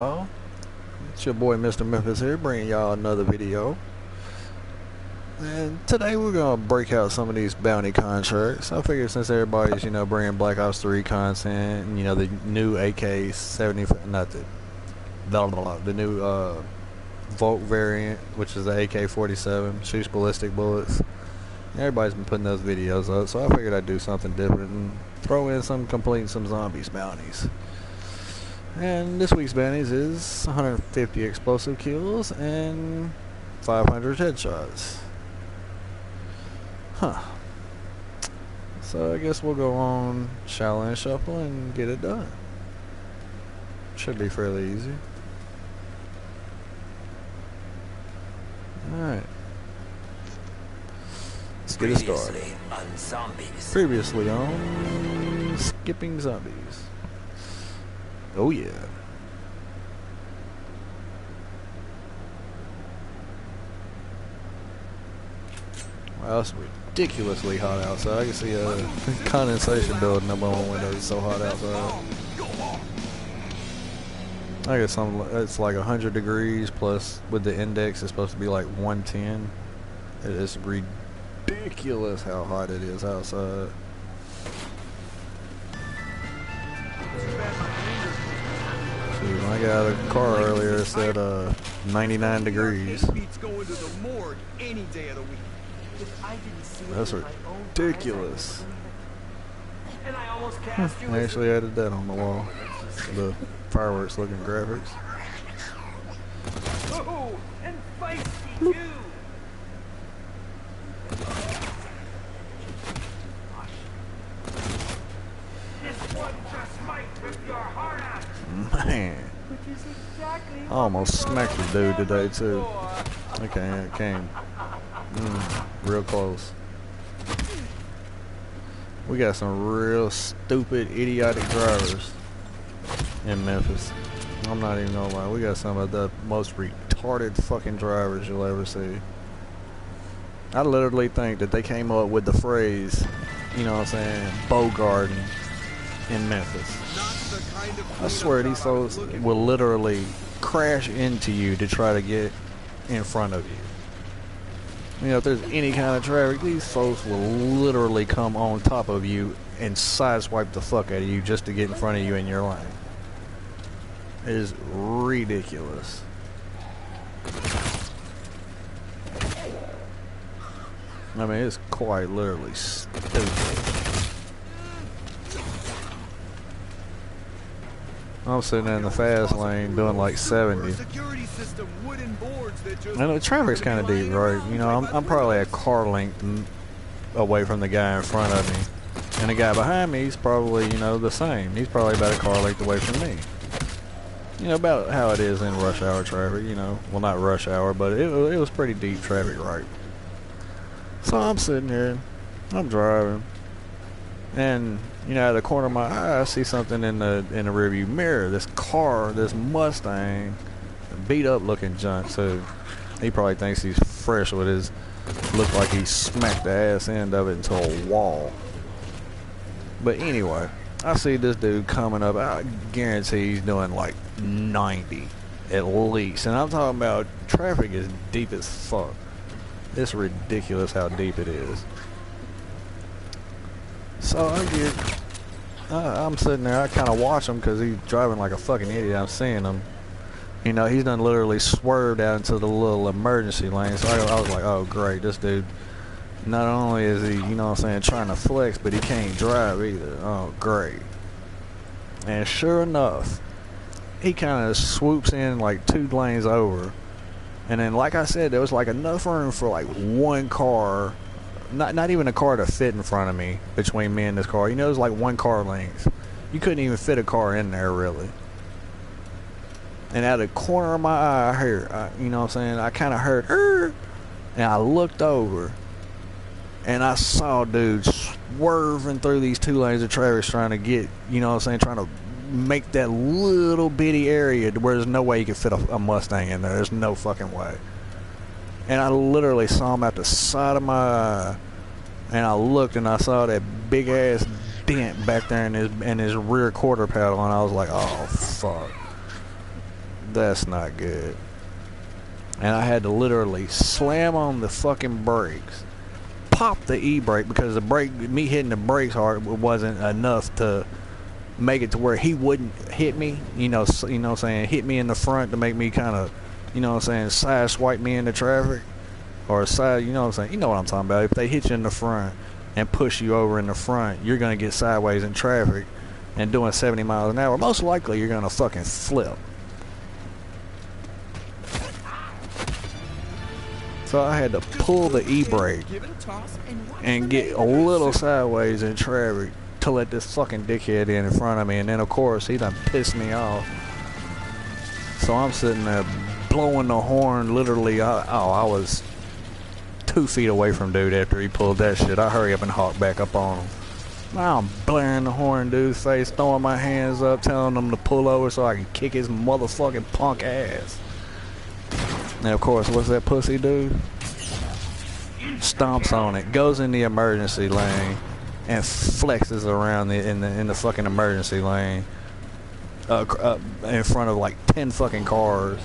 Oh, it's your boy Mr. Memphis here, bringing y'all another video. And today we're gonna break out some of these bounty contracts. I figured since everybody's bringing Black Ops 3 content, and the new AK-70, not the the new Volt variant, which is the AK-47, shoots ballistic bullets. Everybody's been putting those videos up, so I figured I'd do something different and throw in some completing some zombies bounties. And this week's bounties is 150 explosive kills and 500 headshots. Huh. So I guess we'll go on Shaolin Shuffle and get it done. Should be fairly easy. Alright. Let's get it started. Previously on Skipping Zombies. Oh yeah. Wow, it's ridiculously hot outside. I can see a condensation building up on my window. It's so hot outside. I guess it's like 100 degrees plus with the index it's supposed to be like 110. It is ridiculous how hot it is outside. Shoot, when I got out of the car earlier, it said 99 degrees. That's ridiculous. I actually added that on the wall. The fireworks looking graphics. Bloop. Man, I almost smacked the dude today too. Okay, it came real close. We got some real stupid, idiotic drivers in Memphis. I'm not even gonna lie. We got some of the most retarded fucking drivers you'll ever see. I literally think that they came up with the phrase, you know what I'm saying, Bogarting in Memphis. I swear these folks will literally crash into you to try to get in front of you. If there's any kind of traffic, these folks will literally come on top of you and sideswipe the fuck out of you just to get in front of you in your lane. It is ridiculous. I mean, it's quite literally stupid. I'm sitting in the fast lane doing like 70. And the traffic's kind of deep, right? I'm probably a car length away from the guy in front of me. And the guy behind me is probably, the same. He's probably about a car length away from me. About how it is in rush hour traffic, Well, not rush hour, but it was pretty deep traffic, right? So I'm sitting here, I'm driving. And out of the corner of my eye, I see something in the rearview mirror. This car, this Mustang, beat up looking junk too. He probably thinks he's fresh with his. Look like he smacked the ass end of it into a wall. But anyway, I see this dude coming up. I guarantee he's doing like 90 at least. And I'm talking about traffic is deep as fuck. It's ridiculous how deep it is. So I'm sitting there, I kind of watch him because he's driving like a fucking idiot. I'm seeing him. He's done literally swerved out into the little emergency lane. So I was like, oh great, this dude, not only is he, trying to flex, but he can't drive either. Oh great. And sure enough, he kind of swoops in like 2 lanes over. And then like I said, there was like enough room for like one car. Not even a car to fit in front of me, between me and this car. It was like 1 car length. You couldn't even fit a car in there, really. And out of the corner of my eye, I heard, I kind of heard, and I looked over, and I saw dudes swerving through these 2 lanes of traffic trying to get, trying to make that little bitty area where there's no way you could fit a Mustang in there. There's no fucking way. And I literally saw him at the side of my eye, and I looked and I saw that big ass dent back there in his rear quarter panel, and I was like, oh fuck. That's not good. And I had to literally slam on the fucking brakes, pop the e-brake, because me hitting the brakes hard wasn't enough to make it to where he wouldn't hit me. You know what I'm saying? Hit me in the front to make me kind of, you know what I'm saying, side swipe me into traffic. Or side, you know what I'm saying? You know what I'm talking about. If they hit you in the front and push you over in the front, you're going to get sideways in traffic and doing 70 miles an hour. Most likely you're going to fucking flip. So I had to pull the e-brake and get a little sideways in traffic to let this fucking dickhead in front of me. And then of course he done pissed me off. So I'm sitting there blowing the horn literally. I was 2 feet away from dude after he pulled that shit. I hurry up and hawk back up on him. Now I'm blaring the horn in dude's face, throwing my hands up, telling him to pull over so I can kick his motherfucking punk ass. And of course, what's that pussy do? Stomps on it, goes in the emergency lane, and flexes around in the fucking emergency lane in front of like 10 fucking cars,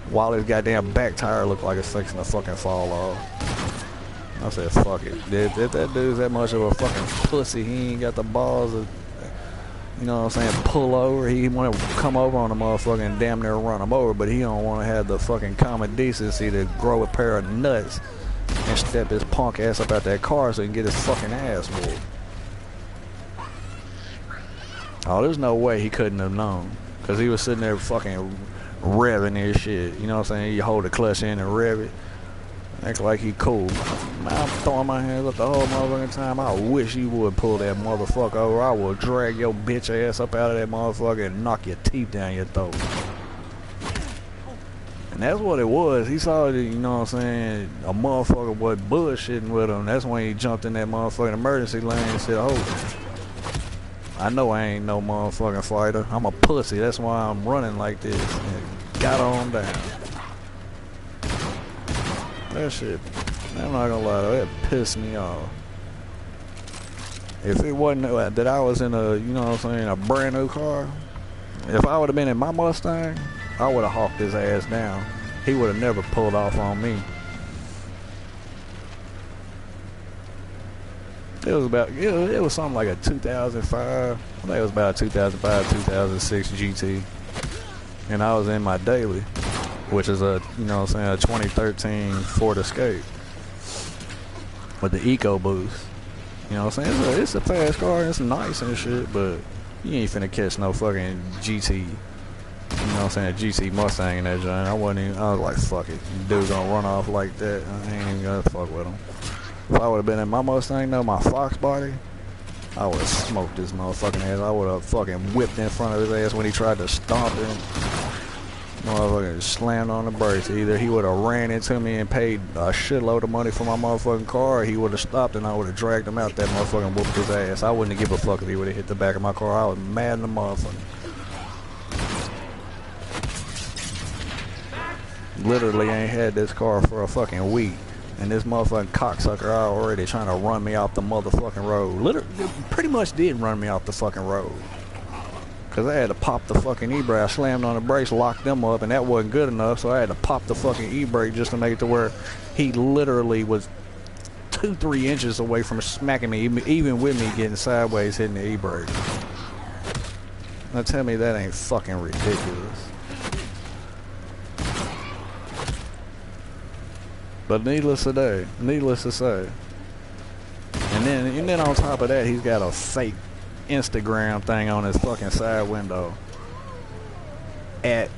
while his goddamn back tire looked like it's fixing to fucking fall off. I said, fuck it. If that dude's that much of a fucking pussy, he ain't got the balls of, you know what I'm saying, pull over. He want to come over on the motherfucker and damn near run him over, but he don't want to have the fucking common decency to grow a pair of nuts and step his punk ass up out that car so he can get his fucking ass whooped. Oh, there's no way he couldn't have known, because he was sitting there fucking revving his shit. You know what I'm saying? You hold the clutch in and rev it. Act like he cool. Man, I'm throwing my hands up the whole motherfucking time. I wish you would pull that motherfucker over. I will drag your bitch ass up out of that motherfucker and knock your teeth down your throat. And that's what it was. He saw, you know what I'm saying, a motherfucker was bullshitting with him. That's when he jumped in that motherfucking emergency lane and said, oh, I know I ain't no motherfucking fighter. I'm a pussy. That's why I'm running like this. And got on down. That shit, I'm not gonna lie, that pissed me off. If it wasn't that I was in a, you know what I'm saying, a brand new car, if I would have been in my Mustang, I would have hawked his ass down. He would have never pulled off on me. It was about, it was something like a 2005, I think it was about a 2005, 2006 GT. And I was in my daily, which is a, you know what I'm saying, a 2013 Ford Escape with the EcoBoost. You know what I'm saying? It's a fast car, it's nice and shit, but you ain't finna catch no fucking GT, you know what I'm saying, GT Mustang in that joint. I was like, fuck it. Dude gonna run off like that, I ain't even gonna fuck with him. If I would have been in my Mustang though, my Fox body, I would have smoked this motherfucking ass. I would have fucking whipped in front of his ass when he tried to stomp him. Motherfucker slammed on the brakes. Either he would have ran into me and paid a shitload of money for my motherfucking car, or he would have stopped and I would have dragged him out that motherfucker and whooped his ass. I wouldn't give a fuck if he would have hit the back of my car. I was mad in the motherfucker. Literally ain't had this car for a fucking week, and this motherfucking cocksucker already trying to run me off the motherfucking road. Literally, pretty much did run me off the fucking road. Cause I had to pop the fucking e-brake. I slammed on the brakes, locked them up, and that wasn't good enough, so I had to pop the fucking e-brake just to make it to where he literally was 2-3 inches away from smacking me, even with me getting sideways hitting the e-brake. Now tell me that ain't fucking ridiculous. But needless to say, and then on top of that, he's got a fake Instagram thing on his fucking side window at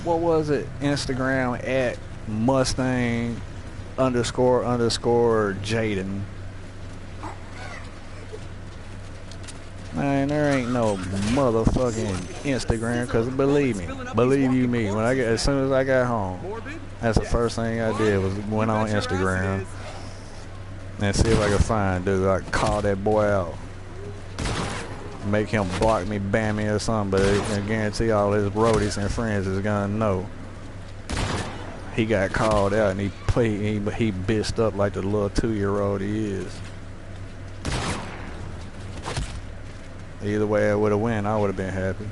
what was it, Instagram at Mustang underscore Jaden. Man, there ain't no motherfucking Instagram, cause believe you me, as soon as I got home, that's the first thing I did was went on Instagram and see if I could find dude. I could call that boy out, make him block me, ban me or something, but I guarantee all his roadies and friends is gonna know he got called out and he bitched up like the little 2-year-old he is. Either way I would have won, I would have been happy.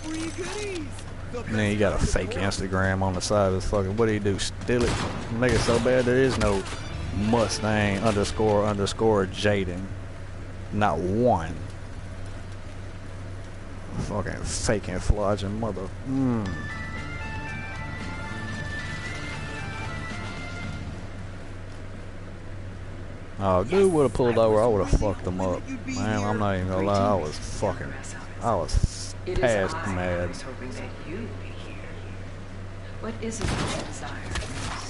And then he got a fake Instagram on the side of his fucking. What do he do? Steal it? Make it so bad there is no Mustang _ Jaden. Not one. Fucking fake and flogging mother. Oh, dude would have pulled over. I would have fucked him up. Man, I'm not even gonna lie. I was past mad. What is it you desire?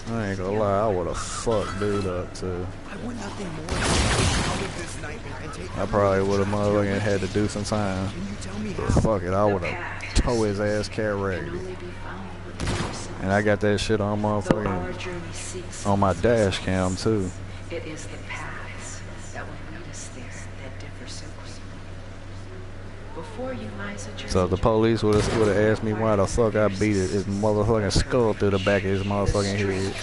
I ain't gonna lie. I would have fucked dude up too. I want nothing more than out of this nightmare and take. I probably would have motherfucking had to do some time. Can you tell me But how? fuck it, I would have towed his ass cat raggedy. And I got that shit on motherfucking on my dash cam too. It is the paths that will lead us there that differ so greatly. Before you lies a journey. So if the police would have asked me why the fuck I beat his motherfucking skull through the back of his motherfucking head,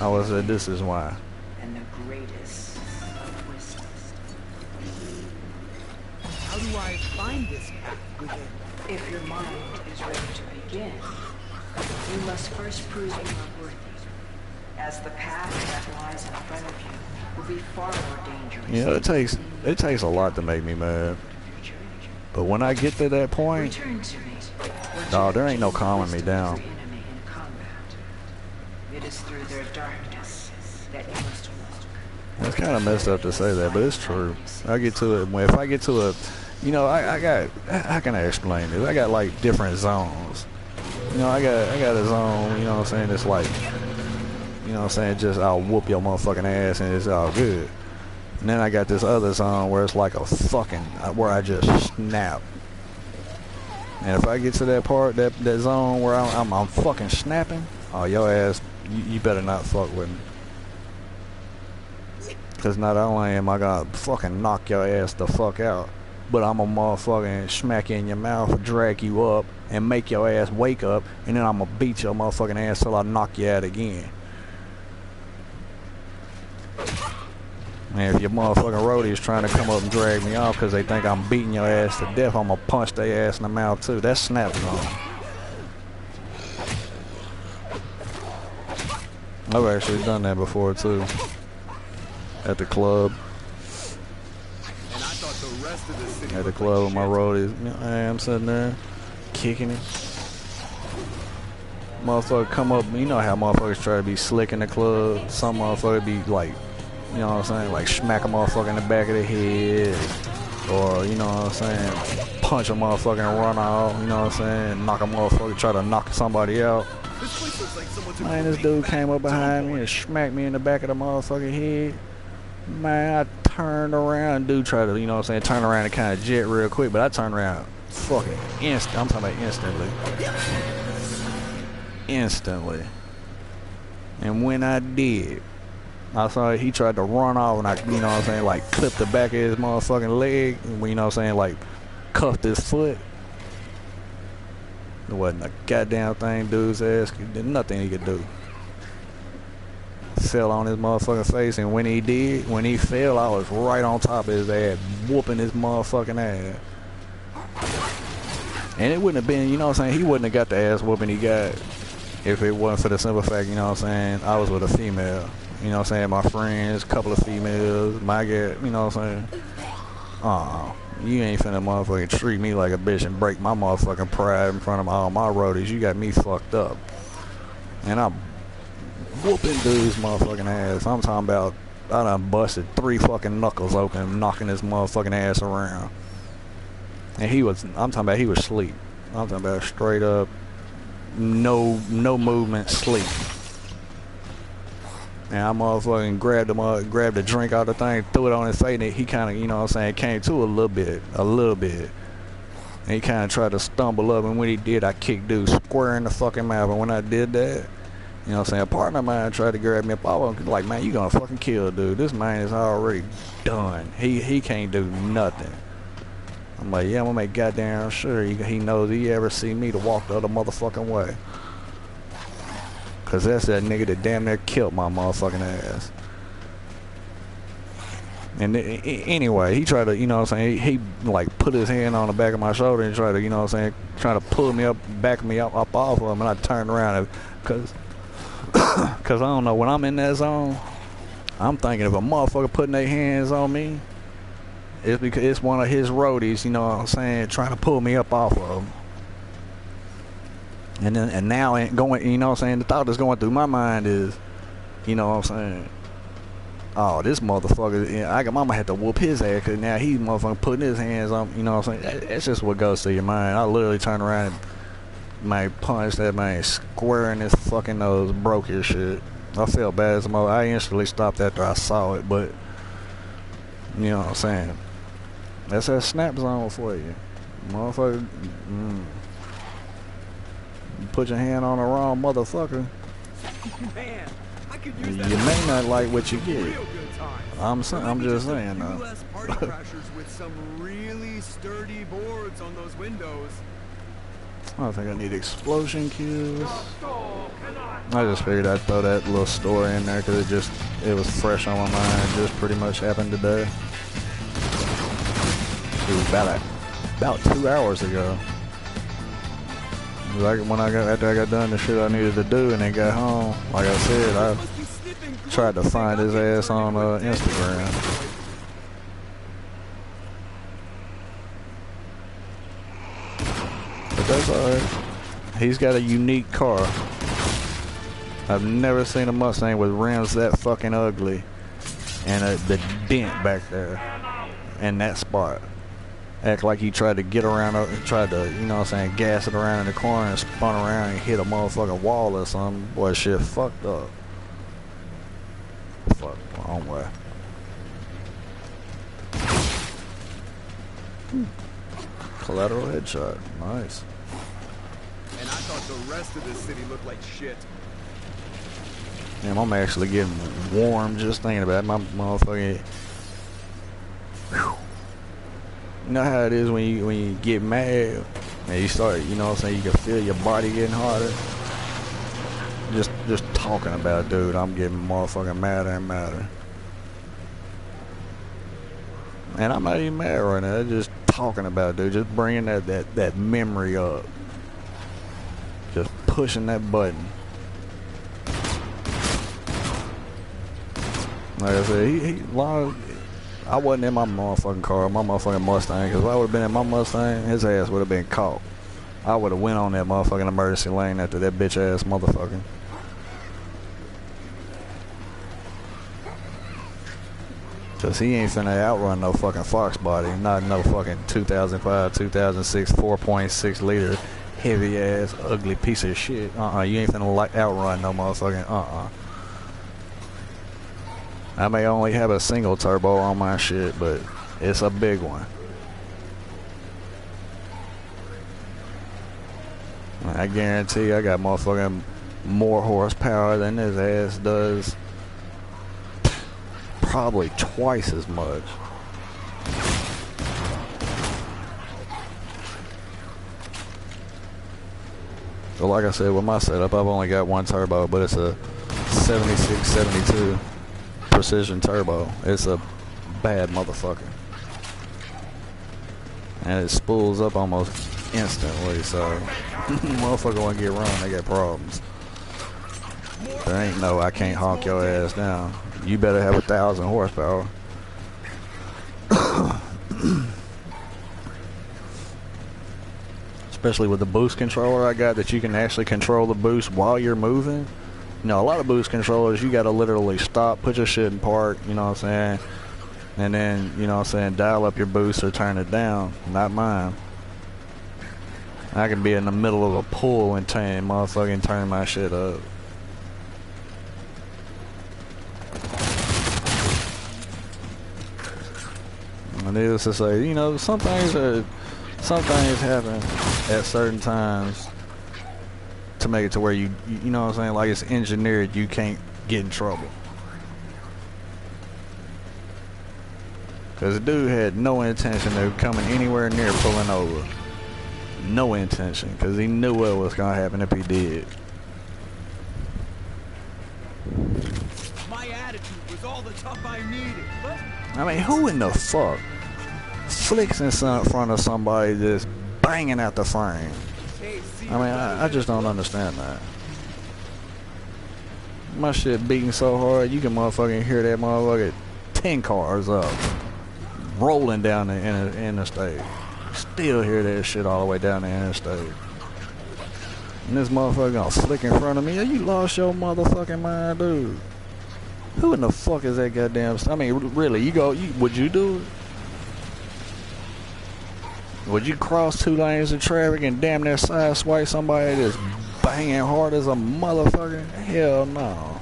I would have said this is why. And the greatest of wisdom. How do I find this path within? If your mind is ready to begin, you must first prove you are worthy. As the path that lies in front of you will be far more dangerous. Yeah, it takes a lot to make me mad. But when I get to that point, Return to me. dawg, there ain't no calming me down. It is through their darkness that you must walk. It's kind of messed up to say that, but it's true. I get to it if I get to a, you know, I got, how can I explain this? I got like different zones. You know, I got a zone, you know what I'm saying, it's like, you know what I'm saying, just I'll whoop your motherfucking ass and it's all good. And then I got this other zone where it's like a fucking, where I just snap. And if I get to that part, that zone where I'm fucking snapping, oh, your ass, you better not fuck with me. Cause not only am I gonna fucking knock your ass the fuck out, but I'm gonna motherfucking smack you in your mouth, drag you up, and make your ass wake up, and then I'm gonna beat your motherfucking ass till I knock you out again. And if your motherfucking roadies trying to come up and drag me off because they think I'm beating your ass to death, I'm gonna punch their ass in the mouth too. That's snap zone. I've actually done that before too. At the club. And I thought the rest of the city At the looked club like with my shit. roadies. I'm sitting there, kicking it. Motherfucker come up, you know how motherfuckers try to be slick in the club. Some motherfucker be like, you know what I'm saying, like smack a motherfucker in the back of the head. Or, you know what I'm saying, punch a motherfucker and run off, you know what I'm saying, knock a motherfucker, try to knock somebody out. This place looks like someone took Man, this dude came up behind me and smacked me in the back of the motherfucking head. Man, I turned around, dude tried to, you know what I'm saying, turn around and kind of jet real quick, but I turned around fucking I'm talking about instantly. Instantly. And when I did, I saw he tried to run off and I, you know what I'm saying, like clipped the back of his motherfucking leg, and, you know what I'm saying, like cuffed his foot. There wasn't a goddamn thing dude's ass, there's nothing he could do. Fell on his motherfucking face, and when he fell, I was right on top of his ass, whooping his motherfucking ass. And it wouldn't have been, you know what I'm saying, he wouldn't have got the ass whooping he got if it wasn't for the simple fact, you know what I'm saying, I was with a female. You know what I'm saying, my friends, couple of females, my get, you know what I'm saying. You ain't finna motherfucking treat me like a bitch and break my motherfucking pride in front of all my roadies. You got me fucked up. And I'm whooping dude's motherfucking ass. I'm talking about, I done busted 3 fucking knuckles open, knocking his motherfucking ass around. And I'm talking about he was asleep. I'm talking about straight up, no movement, sleep. And I motherfucking grabbed a drink out of the thing, threw it on his face, and he kind of, you know what I'm saying, came to a little bit. And he kind of tried to stumble up, and when he did, I kicked dude square in the fucking mouth. And when I did that, you know what I'm saying, a partner of mine tried to grab me up. I was like, man, you gonna fucking kill dude. This man is already done. He can't do nothing. I'm like, yeah, I'm gonna make goddamn sure he knows he ever see me to walk the other motherfucking way. Cause that's that nigga that damn near killed my motherfucking ass. And anyway, he tried to, you know what I'm saying, he like put his hand on the back of my shoulder and tried to, you know what I'm saying, trying to pull me up, back me up off of him, and I turned around because I don't know, when I'm in that zone, I'm thinking if a motherfucker putting their hands on me, it's because it's one of his roadies, you know what I'm saying, trying to pull me up off of him. And now going, you know what I'm saying, the thought that's going through my mind is, you know what I'm saying, oh, this motherfucker, you know, I'm gonna have to whoop his ass because now he's motherfucking putting his hands on, you know what I'm saying, that's just what goes through your mind. I literally turned around and man, punched that man square in his fucking nose, broke his shit. I felt bad as a mother. I instantly stopped after I saw it, but you know what I'm saying, that's that snap zone for you, motherfucker. You put your hand on the wrong motherfucker, Man, I could you use that may not like what you get. real good time. I'm Maybe just a saying few though. less party crashers with some really sturdy boards on those windows. I don't think I need explosion cues. I just figured I'd throw that little story in there because it was fresh on my mind. It just pretty much happened today. It was about 2 hours ago. Like after I got done the shit I needed to do and then got home, like I said, I Must be sniffing tried to blood. find his ass on Instagram. But that's alright. He's got a unique car. I've never seen a Mustang with rims that fucking ugly and the dent back there in that spot. Act like he tried to get around, tried to, you know what I'm saying, gas it around in the corner and spun around and hit a motherfucking wall or something. Boy, shit fucked up. Fuck, wrong way. Collateral headshot, nice. And I thought the rest of the city looked like shit. Damn, I'm actually getting warm just thinking about it. My motherfucking... Whew. You know how it is when you get mad and you start, you know what I'm saying, you can feel your body getting harder. Just talking about it, dude, I'm getting motherfucking madder and madder. And I'm not even mad right now, just talking about it, dude, just bringing that memory up. Just pushing that button. Like I said, I wasn't in my motherfucking car, my motherfucking Mustang, because if I would have been in my Mustang, his ass would have been caught. I would have went on that motherfucking emergency lane after that bitch ass motherfucker. Cause he ain't finna outrun no fucking Fox body, not no fucking 2005, 2006, 4.6 liter heavy ass ugly piece of shit. You ain't finna outrun no motherfucking I may only have a single turbo on my shit, but it's a big one. I guarantee I got motherfucking more horsepower than his ass does. Probably twice as much. So like I said, with my setup, I've only got one turbo, but it's a 76, 72 precision turbo. It's a bad motherfucker. And it spools up almost instantly, so motherfucker wanna get run, they got problems. There ain't no I can't honk your ass down. You better have 1,000 horsepower. Especially with the boost controller I got, that you can actually control the boost while you're moving. You know, a lot of boost controllers, you gotta literally stop, put your shit in park, you know what I'm saying? And then, you know what I'm saying, dial up your boost or turn it down. Not mine. I can be in the middle of a pool and turn my shit up. And needless to say, you know, some things happen at certain times to make it to where you know what I'm saying, like it's engineered, you can't get in trouble. Cause the dude had no intention of coming anywhere near pulling over. No intention, cause he knew what was gonna happen if he did. My attitude was all the tough I needed. But I mean, who in the fuck flicks in front of somebody just banging out the frame? hey, see, I mean, I just don't understand that. My shit beating so hard, you can motherfucking hear that motherfucker 10 cars up, rolling down the interstate. Still hear that shit all the way down the interstate. And this motherfucker gonna flick in front of me. You lost your motherfucking mind, dude. Who in the fuck is that goddamn... I mean, really, would you do it? Would you cross 2 lanes of traffic and damn near side swipe somebody that's banging hard as a motherfucker? Hell no.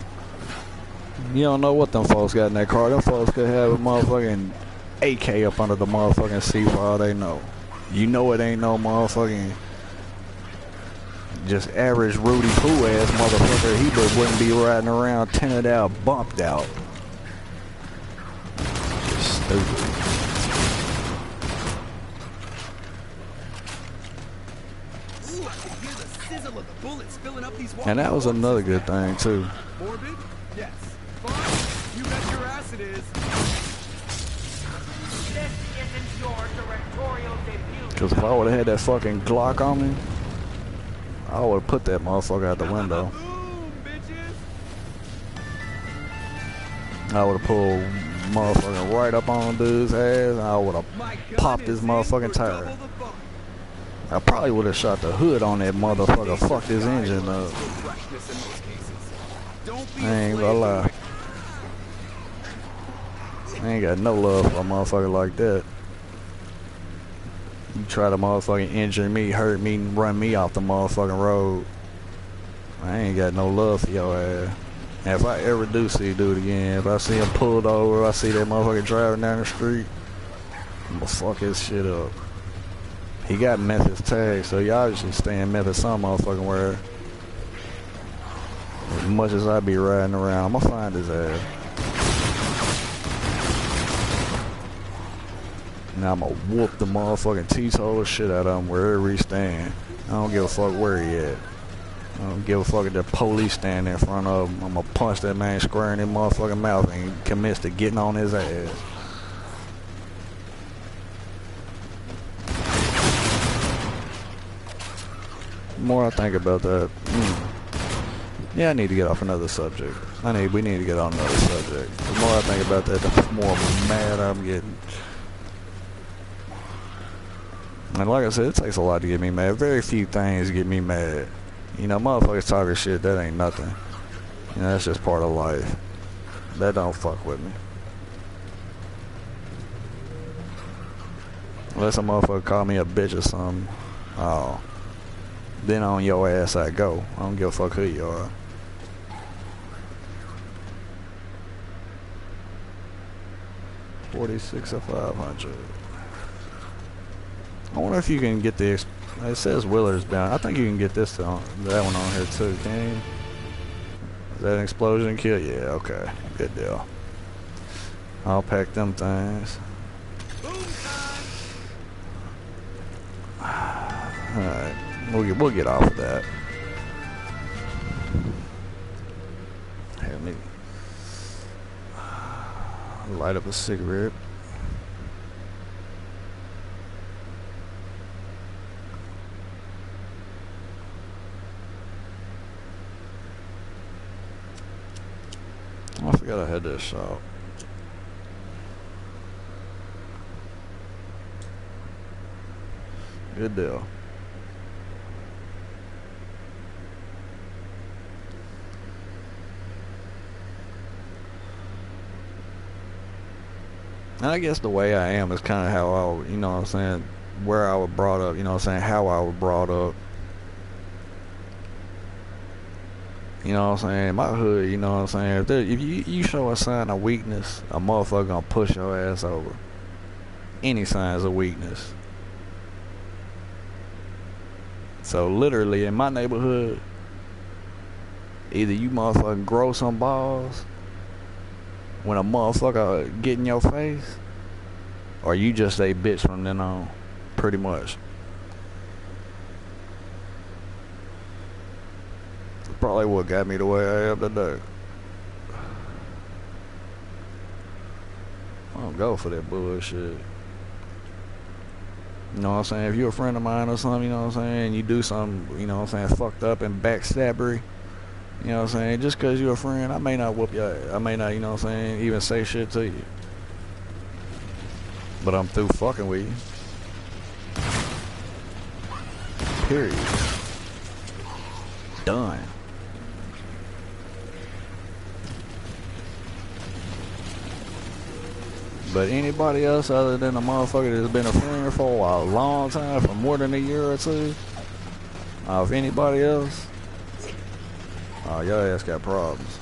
You don't know what them folks got in that car. Them folks could have a motherfucking AK up under the motherfucking seat for all they know. You know it ain't no motherfucking just average Rudy Poo ass motherfucker. He just wouldn't be riding around tinted out, bumped out. Just stupid. ooh, I can hear the sizzle of the bullets filling up these walls. And that was another good thing too. Morbid? Yes. Fun? You bet your ass it is. This isn't your directorial debut. Because if I would have had that fucking Glock on me, I would have put that motherfucker out the window. Boom, bitches. I would have pulled motherfucking right up on dude's ass, and I would have My gun popped is his in motherfucking for tire. double the fun. I probably would have shot the hood on that motherfucker, fucked his engine up. Freshness in those cases. Don't be I ain't a gonna slave lie. I ain't got no love for a motherfucker like that. You try to motherfucking injure me, hurt me, and run me off the motherfucking road. I ain't got no love for your ass. And if I ever do see you do it again, if I see him pulled over, if I see that motherfucker driving down the street, I'm gonna fuck his shit up. He got Memphis tags, so y'all obviously stay in Memphis some motherfucking where. As much as I be riding around, I'm gonna find his ass. Now I'm gonna whoop the motherfucking teetotal shit out of him wherever he stand. I don't give a fuck where he at. I don't give a fuck if the police stand in front of him. I'm gonna punch that man square in his motherfucking mouth and commit to getting on his ass. The more I think about that, yeah, I need to get off another subject. We need to get on another subject. The more I think about that, the more mad I'm getting. And like I said, it takes a lot to get me mad. Very few things get me mad. You know, motherfuckers talking shit, that ain't nothing. You know, that's just part of life. That don't fuck with me. Unless a motherfucker call me a bitch or something. Oh. Then on your ass I go. I don't give a fuck who you are. $46 or $500. I wonder if you can get the. It says Willard's bound. I think you can get this on that one on here too. Can you? Is that an explosion kill? Yeah. Okay. Good deal. I'll pack them things. All right. We'll get off of that. Hey, let me light up a cigarette. I forgot I had this shot. Good deal. And I guess the way I am is kind of how I, you know what I'm saying, where I was brought up, you know what I'm saying, how I was brought up. You know what I'm saying? In my hood, you know what I'm saying? If you show a sign of weakness, a motherfucker gonna push your ass over. Any signs of weakness. So literally in my neighborhood, either you motherfucking grow some balls when a motherfucker get in your face, or you just a bitch from then on. Pretty much. Probably what got me the way I am today. don't go for that bullshit. You know what I'm saying? If you're a friend of mine or something, you know what I'm saying, you do something, you know what I'm saying, fucked up and backstabbery, you know what I'm saying, just because you're a friend, I may not whoop your ass. I may not, you know what I'm saying, even say shit to you. But I'm through fucking with you. Period. Done. But anybody else other than a motherfucker that's been a friend for a long time, for more than a year or two, if anybody else, your ass got problems.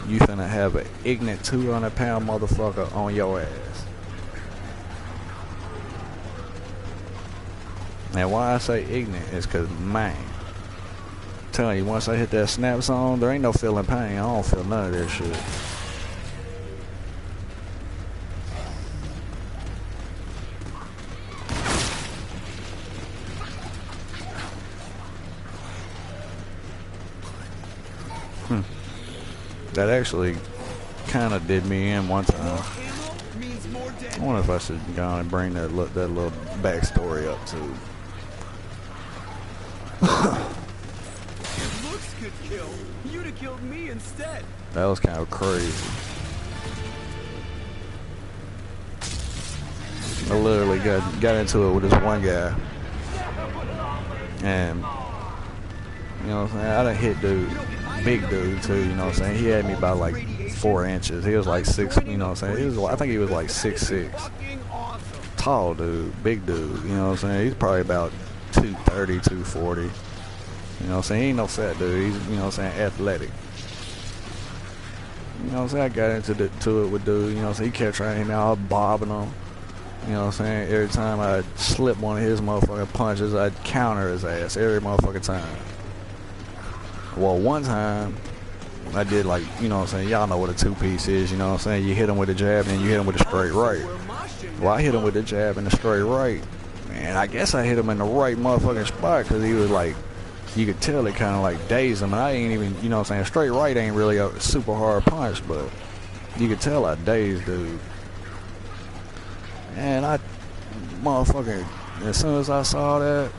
You finna have an ignorant 200-pound motherfucker on your ass. And why I say ignorant is cause, man, I'm telling you, once I hit that snap zone, there ain't no feeling pain. I don't feel none of that shit. That actually kind of did me in one time. I wonder if I should go on and bring that little backstory up too. Looks could kill. You'd have killed me instead. That was kind of crazy. I literally got into it with this one guy, and you know what I'm saying, I done hit dude, big dude too, you know what I'm saying, he had me by like 4 inches. He was like 6, you know what I'm saying, I think he was like 6'6", tall dude, big dude, you know what I'm saying, he's probably about 230, 240, you know what I'm saying, he ain't no fat dude, he's, you know what I'm saying, athletic. You know what I'm saying, I got into it with dude, you know what I'm saying, he kept trying to hit me, I was bobbing him. You know what I'm saying? Every time I'd slip one of his motherfucking punches, I'd counter his ass every motherfucking time. Well, one time, I did like, you know what I'm saying? Y'all know what a two-piece is, you know what I'm saying? You hit him with a jab and then you hit him with a straight right. Well, I hit him with the jab and the straight right. Man, I guess I hit him in the right motherfucking spot because he was like, you could tell it kind of like dazed him. And I ain't even, you know what I'm saying? Straight right ain't really a super hard punch, but you could tell I dazed dude. And I, motherfucker, as soon as I saw, you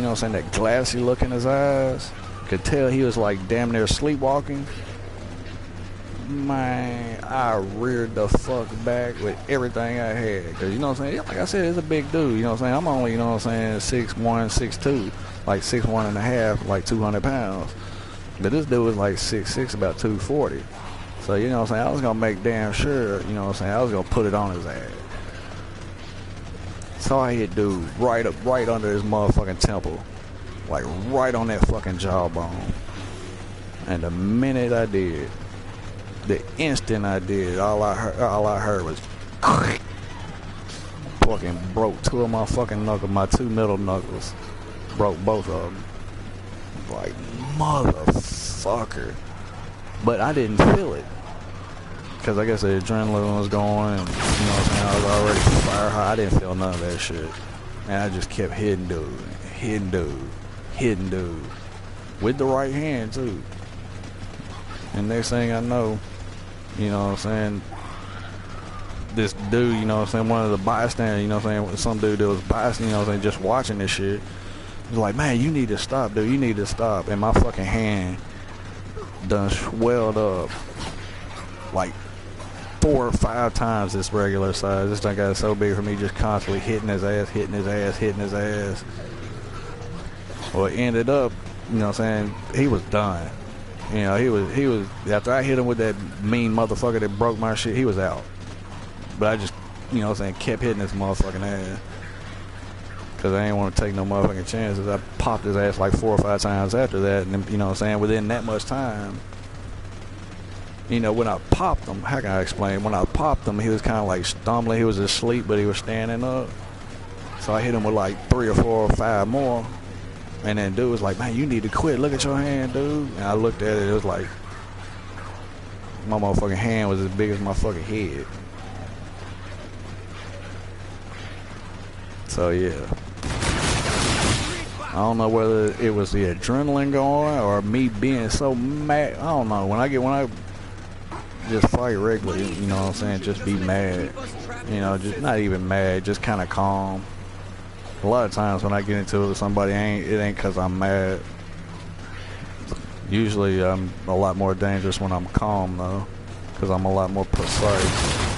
know what I'm saying, that glassy look in his eyes, could tell he was like damn near sleepwalking. Man, I reared the fuck back with everything I had. Because, you know what I'm saying, like I said, it's a big dude, you know what I'm saying. I'm only, you know what I'm saying, 6'1", 6'2", like 6'1 and a half, like 200 pounds. But this dude was like 6'6", about 240. So, you know what I'm saying, I was going to make damn sure, you know what I'm saying, I was going to put it on his ass. So I hit dude right under his motherfucking temple. Like right on that fucking jawbone. And the minute I did, the instant I did, all I heard was fucking broke 2 of my fucking knuckles, my 2 middle knuckles. Broke both of them. Like, motherfucker. But I didn't feel it. Because I guess the adrenaline was going and, you know what I'm saying, I was already fire high. I didn't feel none of that shit. And I just kept hitting dude. With the right hand, too. And next thing I know, you know what I'm saying, this dude, you know what I'm saying, one of the bystanders, you know what I'm saying, some dude that was bystander, you know what I'm saying, just watching this shit, was like, man, you need to stop, dude. You need to stop. And my fucking hand done swelled up like 4 or 5 times this regular size. This thing got so big for me, just constantly hitting his ass. Well, it ended up, you know what I'm saying, he was done. You know, he was after I hit him with that mean motherfucker that broke my shit, he was out. But I just, you know what I'm saying, kept hitting his motherfucking ass. Because I ain't want to take no motherfucking chances. I popped his ass like 4 or 5 times after that. And, you know what I'm saying, within that much time, you know, when I popped him, how can I explain? When I popped him, he was kind of like stumbling. He was asleep, but he was standing up. So I hit him with like 3 or 4 or 5 more. And then dude was like, man, you need to quit. Look at your hand, dude. And I looked at it. It was like, my motherfucking hand was as big as my fucking head. So, yeah. I don't know whether it was the adrenaline going or me being so mad. I don't know. When I just fight regularly, you know what I'm saying? Just be mad. You know, just not even mad, just kind of calm. A lot of times when I get into it with somebody, it ain't because I'm mad. Usually I'm a lot more dangerous when I'm calm though, because I'm a lot more precise.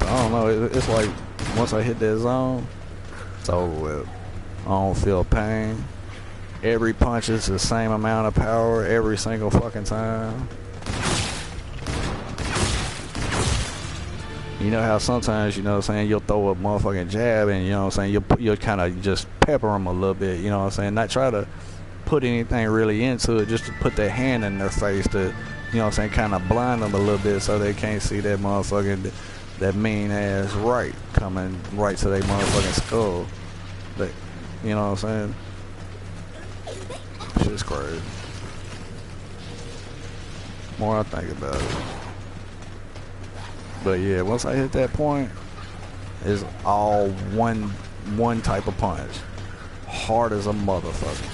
I don't know, it's like once I hit that zone, it's over with. I don't feel pain. Every punch is the same amount of power every single fucking time. You know how sometimes, you know what I'm saying, you'll throw a motherfucking jab and, you know what I'm saying, you'll kind of just pepper them a little bit, you know what I'm saying, not try to put anything really into it, just to put their hand in their face to, you know what I'm saying, kind of blind them a little bit so they can't see that motherfucking, that mean ass right coming right to their motherfucking skull. But, you know what I'm saying? Shit's crazy. More I think about it. But yeah, once I hit that point, it's all one type of punch. Hard as a motherfucker.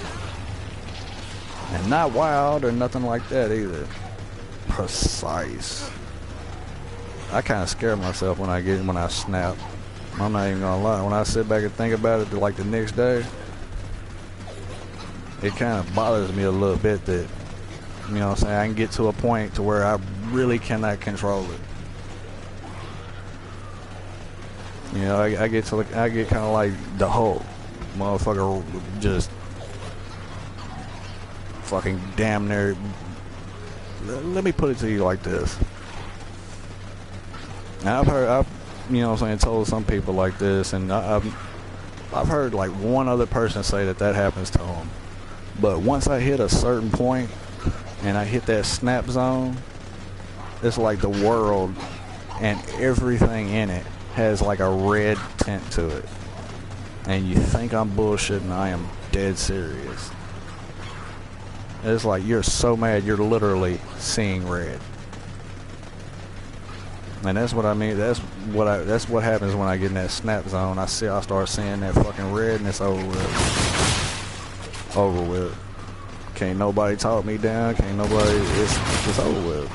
And not wild or nothing like that either. Precise. I kind of scare myself when I snap. I'm not even gonna lie. When I sit back and think about it, like the next day, it kind of bothers me a little bit that, you know what I'm saying, I can get to a point to where I really cannot control it. You know, I get kind of like the Hulk, motherfucker, just fucking damn near. Let me put it to you like this. Now I've you know what I'm saying, told some people like this, and I've heard like one other person say that happens to them. But once I hit a certain point and I hit that snap zone, it's like the world and everything in it has like a red tint to it. And you think I'm bullshitting, I am dead serious. It's like you're so mad you're literally seeing red. And that's what I mean. That's what happens when I get in that snap zone. I start seeing that fucking red, and it's over with. Over with. Can't nobody talk me down. Can't nobody. It's over with.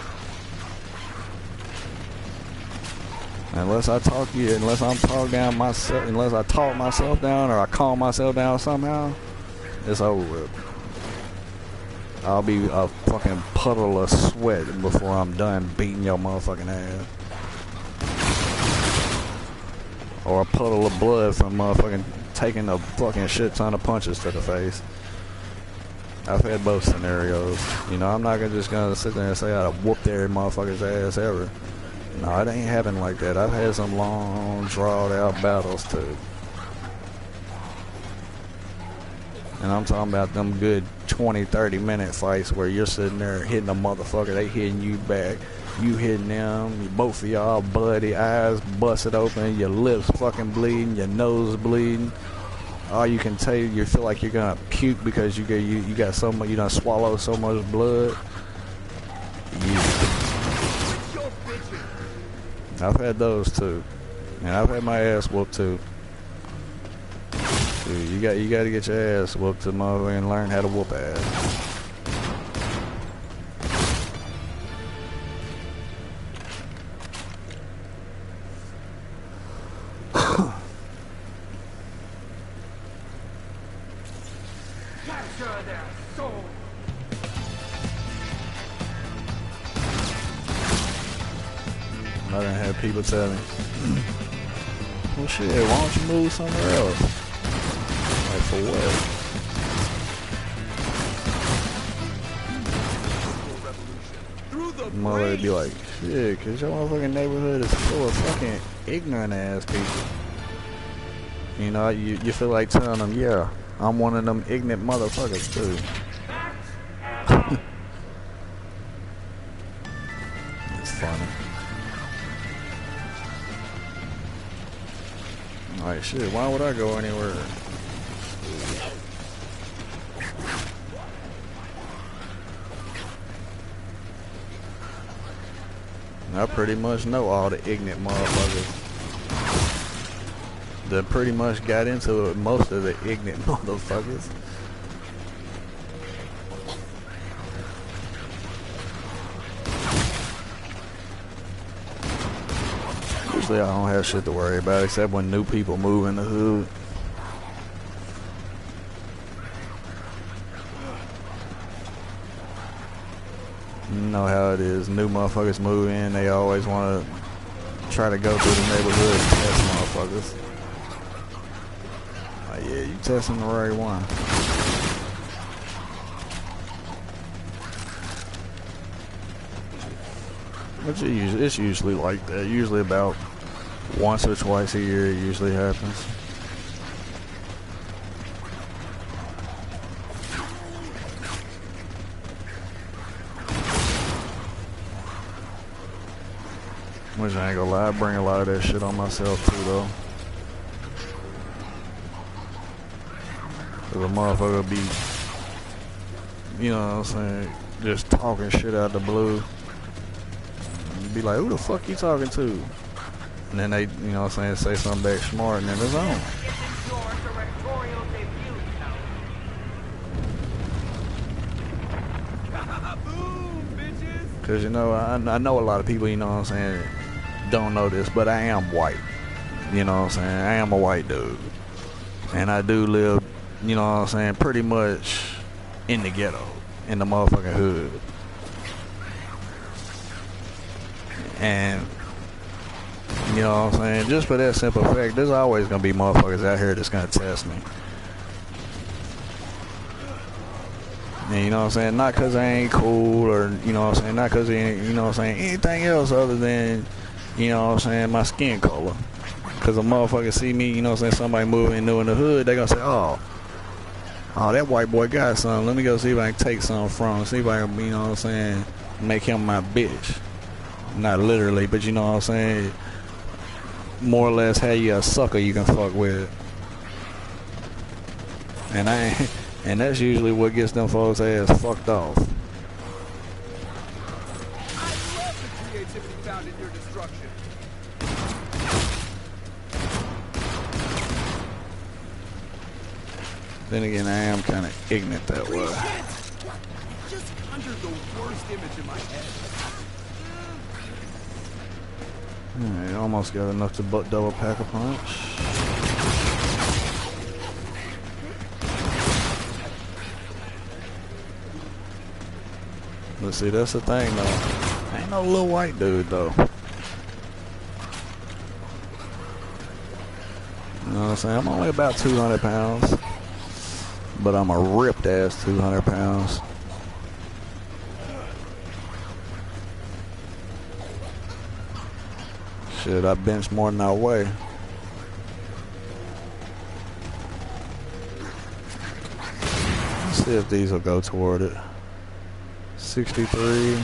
Unless I talk you, unless I'm talk down myself, unless I talk myself down or I calm myself down somehow, it's over with. I'll be a fucking puddle of sweat before I'm done beating your motherfucking ass. Or a puddle of blood from motherfucking taking a fucking shit ton of punches to the face. I've had both scenarios. You know, I'm not just gonna sit there and say I'd have whooped every motherfucker's ass ever. No, it ain't happened like that. I've had some long, drawn out battles too. And I'm talking about them good 20, 30-minute fights where you're sitting there hitting a motherfucker, they hitting you back, you hitting them, both of y'all bloody, eyes busted open, your lips fucking bleeding, your nose bleeding. All you can tell you feel like you're gonna puke because you got so much, you done swallowed so much blood. I've had those too, and I've had my ass whooped too. Dude, you got to get your ass whooped to motherfucker and learn how to whoop ass. Capture their soul. I done had people tell me, well shit, why don't you move somewhere else? Like for what? Mother would be like, shit, cause your motherfucking neighborhood is full of fucking ignorant ass people. You know, you feel like telling them, yeah, I'm one of them ignorant motherfuckers too. It's funny. Alright, shit, why would I go anywhere? I pretty much know all the ignorant motherfuckers. that pretty much got into it, most of the ignorant motherfuckers. Usually I don't have shit to worry about except when new people move in the hood. You know how it is. New motherfuckers move in, they always want to try to go through the neighborhood and test motherfuckers. Like, yeah, you testing the right one. But it's usually like that. Usually about once or twice a year it usually happens. Which I ain't gonna lie, I bring a lot of that shit on myself too though. Cause a motherfucker be, you know what I'm saying, just talking shit out the blue. And be like, who the fuck you talking to? And then they, you know what I'm saying, say something back smart and then it's on. Cause you know, I know a lot of people, you know what I'm saying, don't know this, but I am white. You know what I'm saying? I am a white dude. And I do live, you know what I'm saying, pretty much in the ghetto, in the motherfucking hood. And, you know what I'm saying, just for that simple fact, there's always gonna be motherfuckers out here that's gonna test me. And you know what I'm saying, not cause I ain't cool or, you know what I'm saying, not cause you know what I'm saying, anything else other than, you know what I'm saying, my skin color. Cause a motherfucker see me, you know what I'm saying, somebody moving new in the hood, they gonna say, oh, that white boy got something. Let me go see if I can take something from him. See if I can, you know what I'm saying, make him my bitch. Not literally, but you know what I'm saying, more or less have you a sucker you can fuck with. And that's usually what gets them folks' ass fucked off. I love the creativity found in your destruction. Then again, I am kind of ignorant that way. Just conjured the worst image in my head. Alright, almost got enough to double pack a punch. But see, that's the thing though. I ain't no little white dude though. You know what I'm saying? I'm only about 200 pounds. But I'm a ripped ass 200 pounds. Shit, I bench more than I weigh. Let's see if these will go toward it. 63.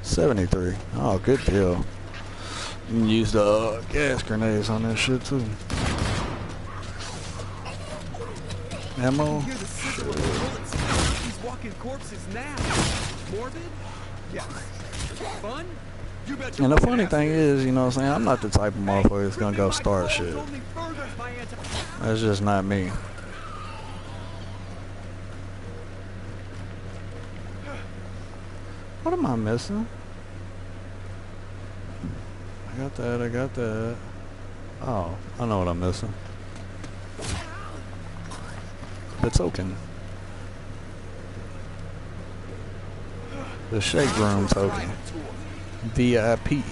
73. Oh, good deal. You can use the gas grenades on that shit too. Ammo? Hear the sizzle of the bullets. These walking corpses now. Morbid? Yeah. Fun? You bet. And the funny thing is, you know what I'm saying, I'm not the type of motherfucker that's gonna go start shit. That's just not me. What am I missing? I got that. Oh, I know what I'm missing. The token. The shake room token. VIP.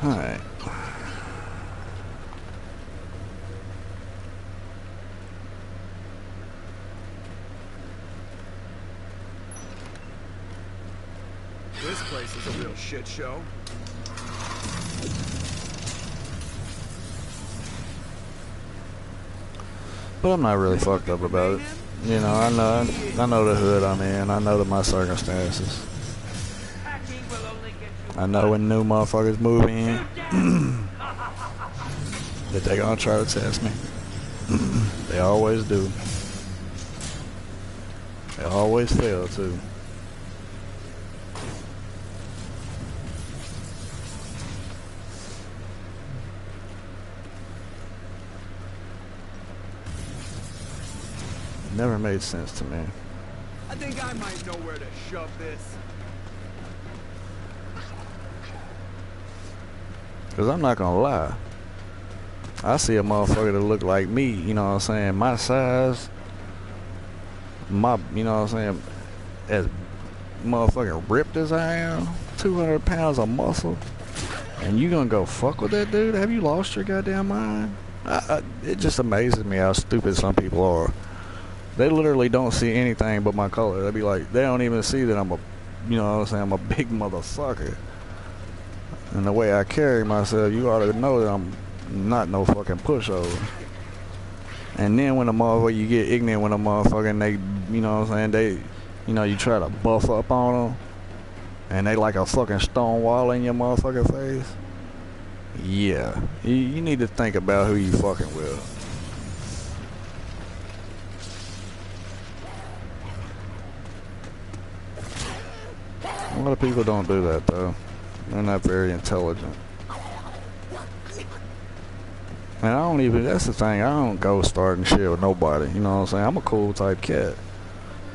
Alright. This place is a real shit show. But I'm not really fucked up about it. You know, I know the hood I'm in. I know my circumstances. I know when new motherfuckers move in that they gonna try to test me. They always do. They always fail too. Never made sense to me. I think I might know where to shove this. Cause I'm not gonna lie. I see a motherfucker that look like me, you know what I'm saying, my size, you know what I'm saying, as motherfucking ripped as I am, 200 pounds of muscle, and you gonna go fuck with that dude? Have you lost your goddamn mind? It just amazes me how stupid some people are. They literally don't see anything but my color. They be like, they don't even see that I'm a, you know what I'm saying, I'm a big motherfucker. And the way I carry myself, you ought to know that I'm not no fucking pushover. And then when a motherfucker, you get ignorant when a motherfucker and they, you know what I'm saying, they, you know, you try to buff up on them and they like a fucking stone wall in your motherfucking face. Yeah, you need to think about who you fucking with. A lot of people don't do that though. They're not very intelligent. And I don't even, that's the thing, I don't go starting shit with nobody, you know what I'm saying? I'm a cool type cat.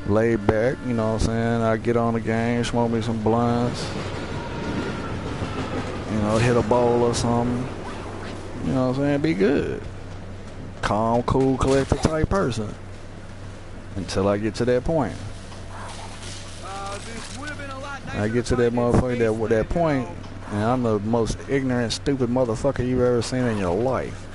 Laid back, you know what I'm saying? I get on the game, smoke me some blunts, you know, hit a bowl or something, you know what I'm saying? Be good. Calm, cool, collected type person. Until I get to that point. I get to that motherfucker, that point, and I'm the most ignorant, stupid motherfucker you've ever seen in your life.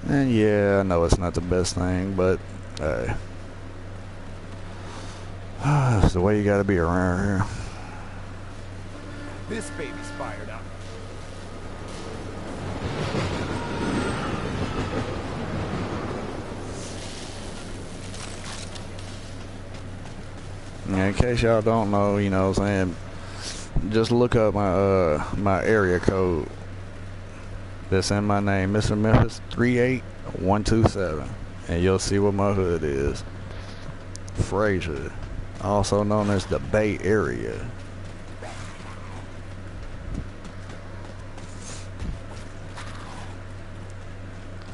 And yeah, I know it's not the best thing, but hey, it's the way you gotta be around here. This baby's fired up. Yeah, in case y'all don't know, you know what I'm saying, just look up my my area code that's in my name, Mr. Memphis 38127, and you'll see what my hood is. Frazier, also known as the Bay Area.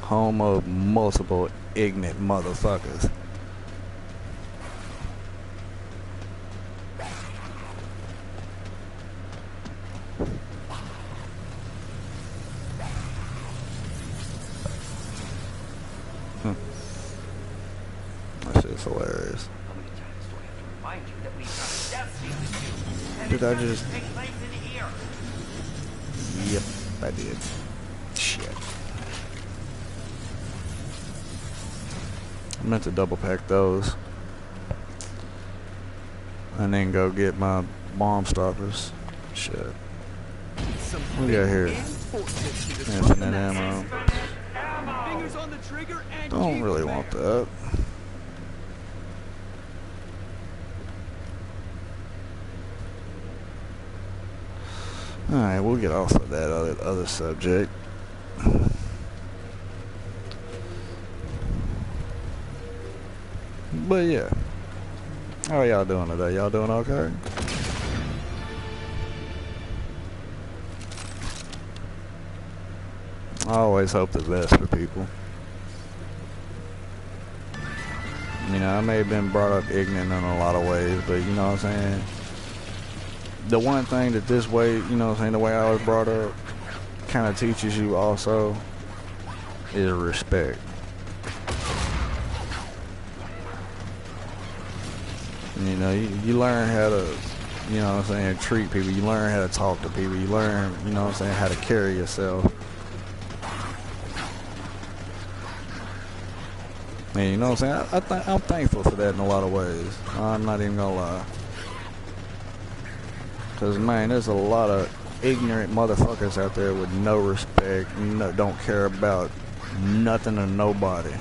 Home of multiple ignorant motherfuckers. That shit's hilarious. Did I just... Yep, I did. Shit. I meant to double pack those. And then go get my bomb stoppers. Shit. What we got here? Infinite ammo. Don't really want that. Alright, we'll get off of that other subject. But yeah. How are y'all doing today? Y'all doing okay? I always hope the best for people. You know, I may have been brought up ignorant in a lot of ways, but you know what I'm saying? The one thing that this way, you know what I'm saying, the way I was brought up kind of teaches you also is respect. You know, you learn how to, you know what I'm saying, treat people. You learn how to talk to people. You learn, you know what I'm saying, how to carry yourself. And you know what I'm saying? I'm thankful for that in a lot of ways. I'm not even gonna lie. Cause man, there's a lot of ignorant motherfuckers out there with no respect, don't care about nothing or nobody.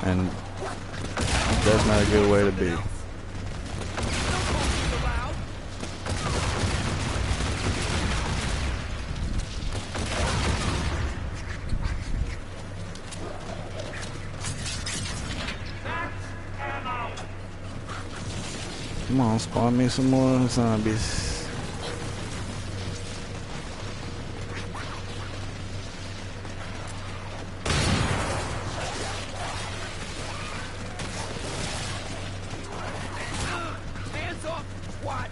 And that's not a good way to be. Come on, spawn me some more zombies. Hands off, twat!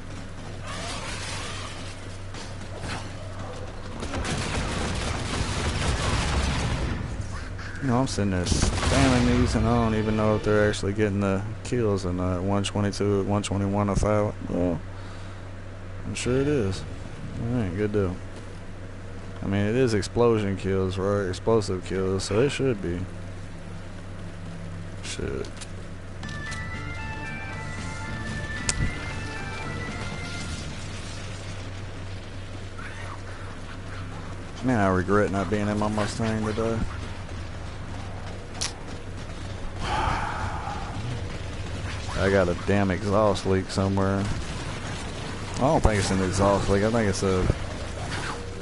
You know, I'm sitting there spamming these and I don't even know if they're actually getting the kills in 122, 121 or 5. Well, I'm sure it is. Alright, good deal. I mean, it is explosion kills, right? Explosive kills, so it should be. Shit. Man, I regret not being in my Mustang today. I got a damn exhaust leak somewhere. I don't think it's an exhaust leak. I think it's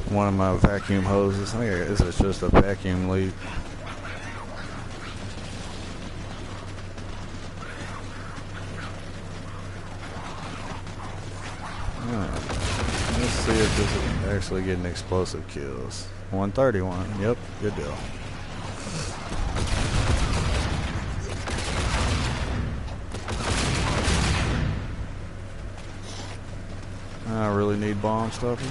one of my vacuum hoses. I think it's just a vacuum leak. Alright. Let's see if this is actually getting explosive kills. 131. Yep, good deal. I really need bomb stuffers.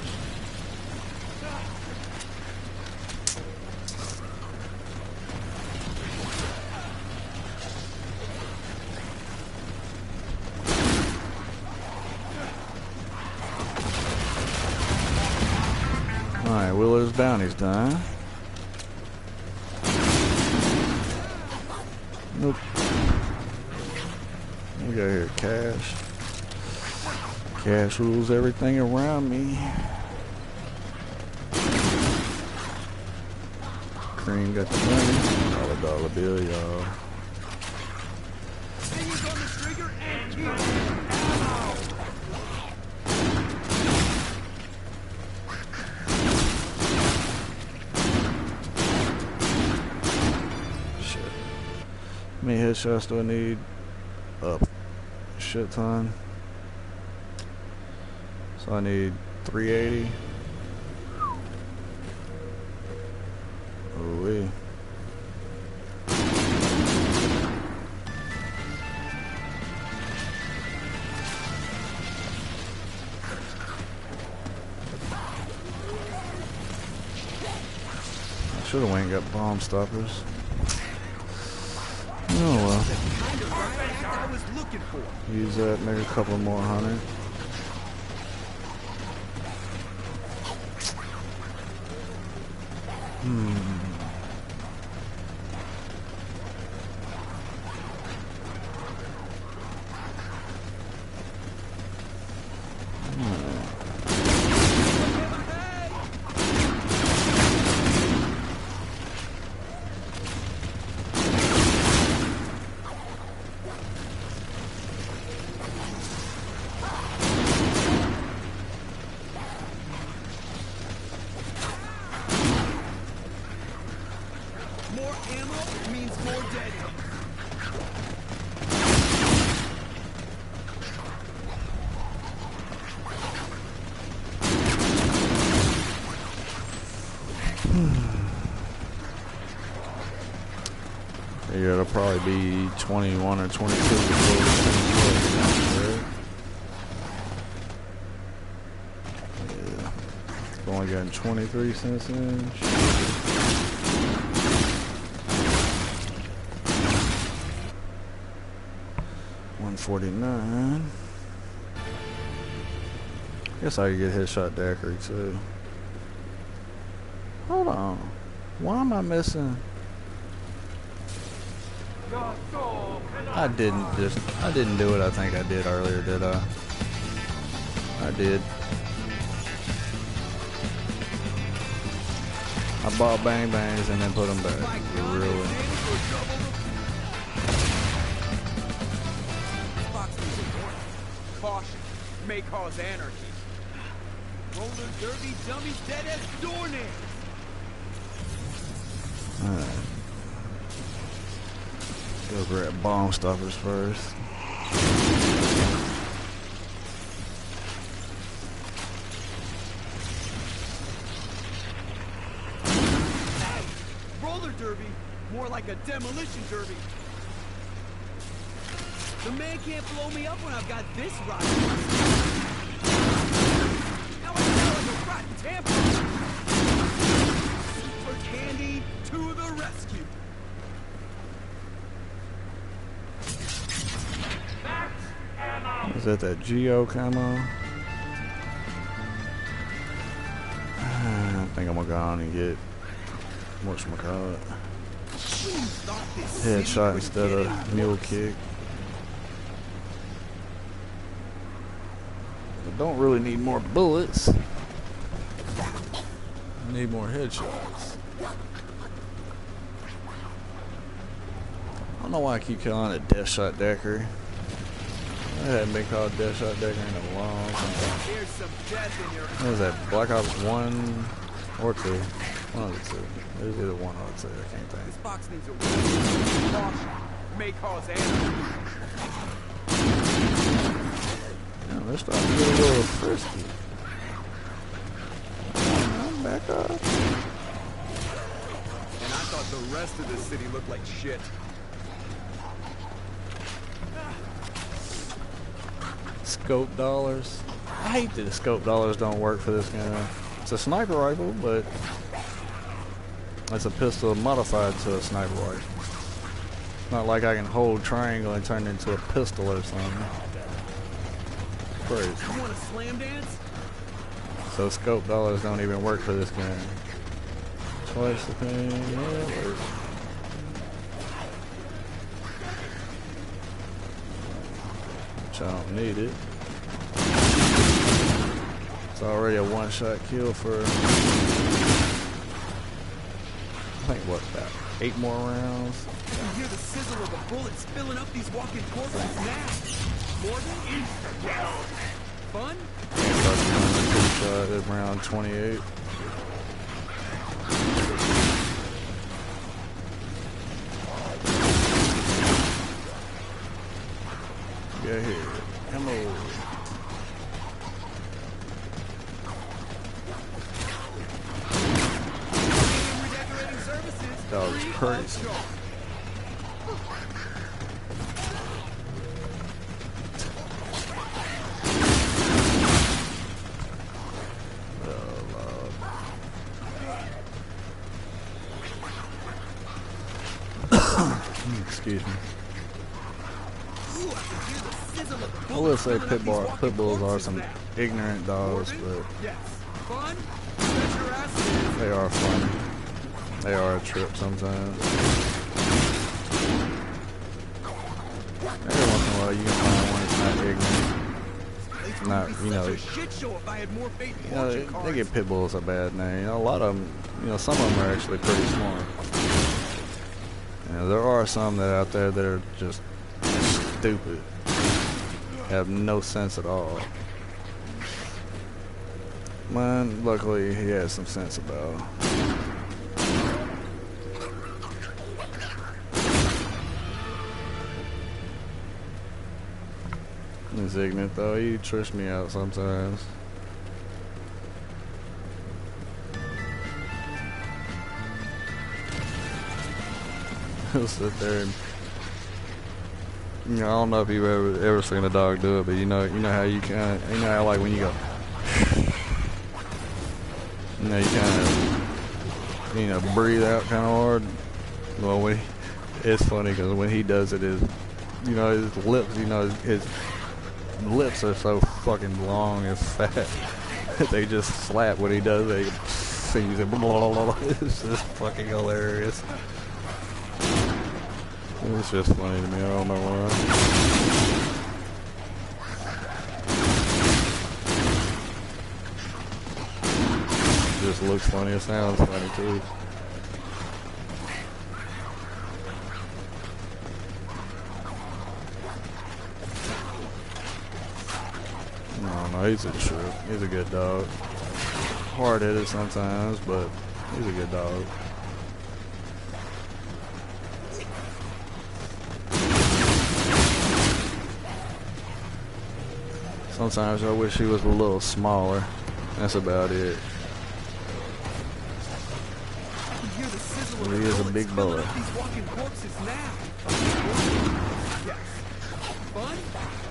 Alright, Willer's bounty's done. Nope. We got here cash. Cash rules everything around me. Cream got the money. $1 bill, y'all. Fingers on the trigger and kill. Shit. How many headshots do I need? Up. Shit ton. So I need 380. Ooh-wee. I should have went and got bomb stoppers. Oh well. I was looking for. Use that, make a couple more 100. More ammo means more dead. Yeah, it'll probably be 21 or 22 before we finish. Yeah. It's only gotten 23 cents in. 149. Guess I could get headshot daiquiri too. Hold on. Why am I missing? I didn't do what I think I did earlier, did I? I did. I bought bang bangs and then put them back. Really? Caution, may cause anarchy. Roller derby dummies dead as doornails. Alright. Go grab bomb stoppers first. derby. More like a demolition derby. The man can't blow me up when I've got this rotten. Now I smell like a rotten tampon. For Candy to the rescue. Is that Geo camo? I think I'm gonna go on and get whatchamacallit. Headshot instead of mule kick. I don't really need more bullets. I need more headshots. I don't know why I keep calling it Deathshot Decker. I hadn't been called Deathshot Decker in a long time. There's some death in your What was that? Black Ops 1 or 2? One of the two. It was either one or two. I can't think. This box needs a caution. May cause damage. Yeah, they're starting to get a little frisky. Back up. And I thought the rest of the city looked like shit. Scope dollars. I hate that the scope dollars don't work for this gun. It's a sniper rifle, but it's a pistol modified to a sniper rifle. It's not like I can hold triangle and turn it into a pistol or something. Crazy. You want a slam dance? So scope dollars don't even work for this gun. Twice the pain. Yeah, it works. Which I don't need it. It's already a one-shot kill for, I think, what, about 8 more rounds? You can hear the sizzle of the bullets filling up these walking corpses now. Morgan? Fun? Shot at round 28. Get here. Ammo. That was crazy. Excuse me. I will say pit bulls are some ignorant dogs, but they are fun. They are a trip sometimes. Every once in a while you can find one that's not ignorant. Not, they give pit bulls a bad name. A lot of them, some of them are actually pretty smart. There are some that out there that are just stupid. Have no sense at all. Mine, luckily, he has some sense about. He's ignorant though, he tricks me out sometimes. He'll sit there and I don't know if you've ever seen a dog do it, but you know how you kind of, how like when you go, you kind of, breathe out kind of hard. Well, it's funny because when he does it, his lips, his lips are so fucking long and fat they just slap when he does it. He sings it. Blah, blah, blah. It's just fucking hilarious. It's just funny to me, I don't know why. It just looks funny, it sounds funny too. No, he's a trip. He's a good dog. Hard-headed sometimes, but he's a good dog. Sometimes I wish he was a little smaller. That's about it. hear the sizzle of He the is a bullets big filling boy. up these walking corpses now. Yes. Fun?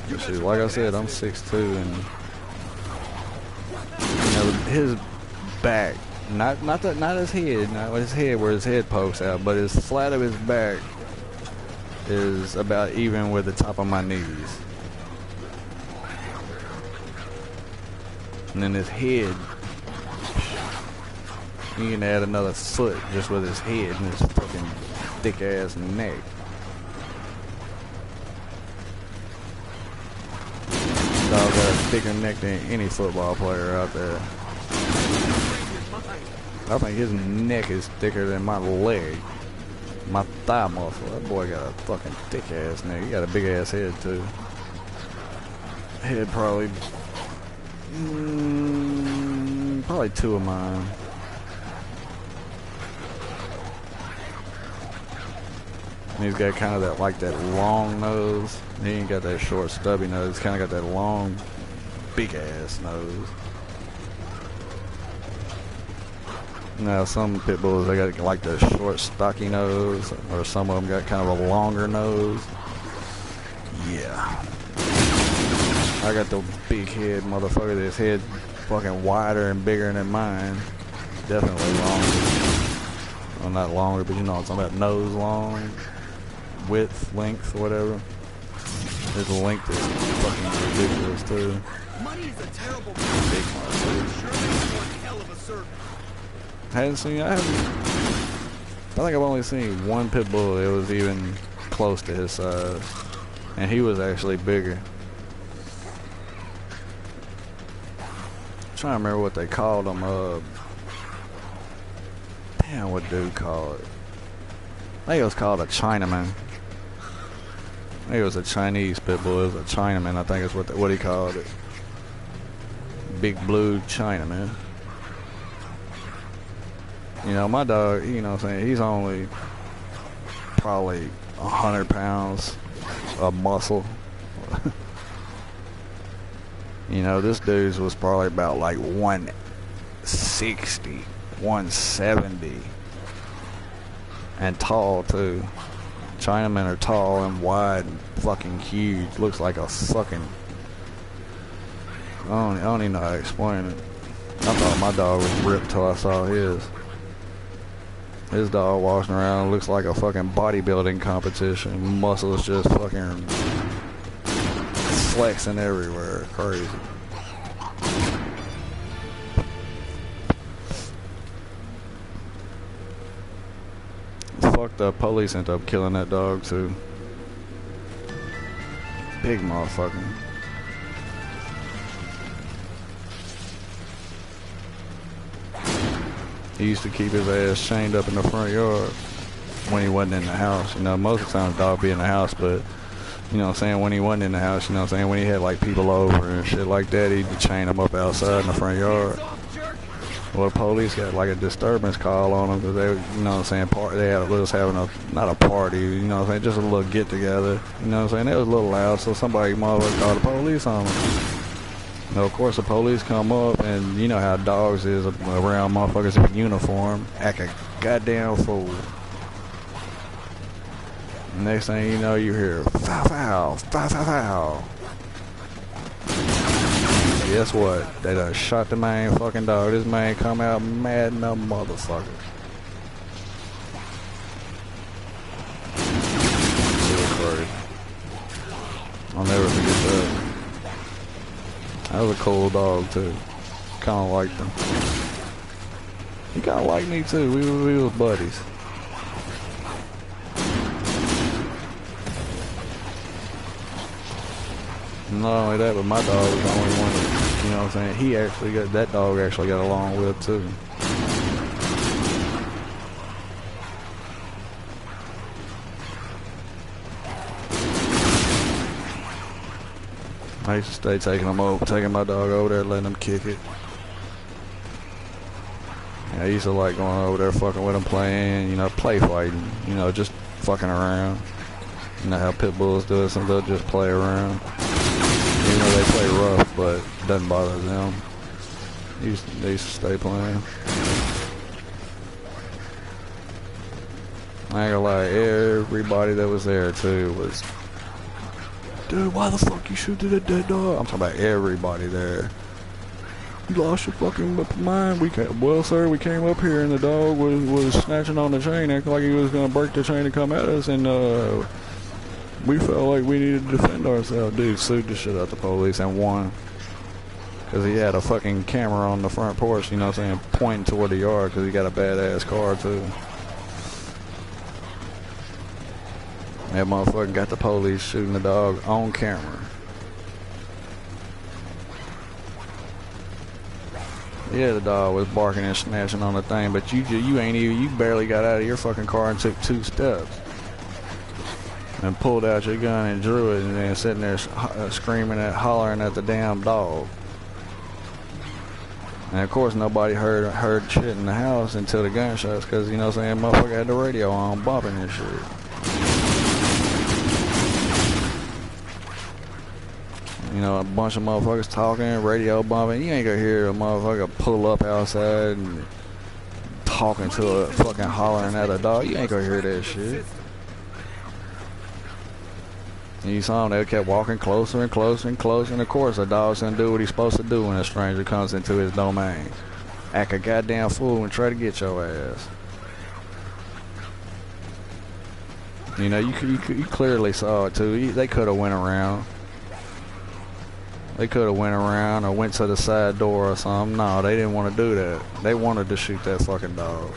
You See, betcha like I fucking said, I'm acid. 6'2", and you know his back, not his head, not his head where his head pokes out, but his flat of his back is about even with the top of my knees. And then his head, you can add another foot just with his head and his fucking thick ass neck. Dog got a thicker neck than any football player out there. I think his neck is thicker than my leg. My thigh muscle. That boy got a fucking thick ass neck. He got a big ass head too. Head probably probably 2 of mine. And he's got kind of that, like that long nose. He ain't got that short stubby nose. He's kind of got that long, big ass nose. Now some pit bulls, they got like the short stocky nose, or some of them got kind of a longer nose. Yeah. I got the big head motherfucker. This head fucking wider and bigger than mine. Definitely longer. Well, not longer, but you know what I'm talking about. Nose long, width, length, whatever. His length is fucking ridiculous too. Money is a terrible Big Sure motherfucker. makes one hell of a servant. I think I've only seen one pit bull that was even close to his size. And he was actually bigger. I'm trying to remember what they called him. Damn, what dude called it? I think it was called a Chinaman. I think it was a Chinese pit bull. It was a Chinaman, I think is what he called it. Big blue Chinaman. You know, my dog, you know what I'm saying, he's only probably 100 pounds of muscle. You know, this dude's was probably about like 160, 170. And tall too. Chinamen are tall and wide and fucking huge. Looks like a fucking... I don't even know how to explain it. I thought my dog was ripped till I saw his. His dog walking around looks like a fucking bodybuilding competition. Muscles just fucking flexing everywhere. Crazy. Fucked up. Police ended up killing that dog too. Big motherfucker. He used to keep his ass chained up in the front yard when he wasn't in the house. You know, most of the time the dog be in the house, but you know what I'm saying, when he wasn't in the house, you know what I'm saying, when he had like people over and shit like that, he'd chain them up outside in the front yard. Well, the police got like a disturbance call on them because they, you know what I'm saying, they was having not a party, you know what I'm saying, just a little get together. You know what I'm saying, it was a little loud, so somebody motherfucker called the police on them. Now, of course, the police come up, and you know how dogs is around motherfuckers in uniform, act a goddamn fool. Next thing you know, you hear, foul, foul, foul, foul, foul. Guess what? They done shot the main fucking dog. This man come out mad in the motherfucker. I'll never forget that. That was a cool dog too. Kinda liked him. He kinda liked me too. We was buddies. Not only that, but my dog was the only one that, you know what I'm saying, that dog actually got along with too. I used to stay taking my dog over there, letting him kick it. I used to like going over there fucking with him, playing, you know, play fighting, you know, just fucking around. You know how pit bulls do it, sometimes they'll just play around. Even though they play rough, but it doesn't bother them. They used to stay playing. I ain't gonna lie, everybody that was there too was, dude, why the fuck you shooting that dead dog? I'm talking about everybody there. You lost your fucking mind. Well, sir, we came up here and the dog was snatching on the chain, acting like he was gonna break the chain and come at us, and we felt like we needed to defend ourselves. Dude sued the shit out the police and won. Because he had a fucking camera on the front porch, you know what I'm saying, pointing toward the yard because he got a badass car too. That motherfucker got the police shooting the dog on camera. Yeah, the dog was barking and snatching on the thing, but you barely got out of your fucking car and took 2 steps. And pulled out your gun and drew it and then sitting there screaming hollering at the damn dog. And of course nobody heard shit in the house until the gunshots, because, you know what I'm saying, motherfucker had the radio on bumping and shit. You know, a bunch of motherfuckers talking, radio bumping. You ain't gonna hear a motherfucker pull up outside and talking to a fucking hollering at a dog. You ain't gonna hear that shit. And you saw him, they kept walking closer and closer and closer, and of course a dog's gonna do what he's supposed to do when a stranger comes into his domain. Act a goddamn fool and try to get your ass. You know, you clearly saw it too. They could have went around. They could have went around or went to the side door or something. No, they didn't want to do that. They wanted to shoot that fucking dog.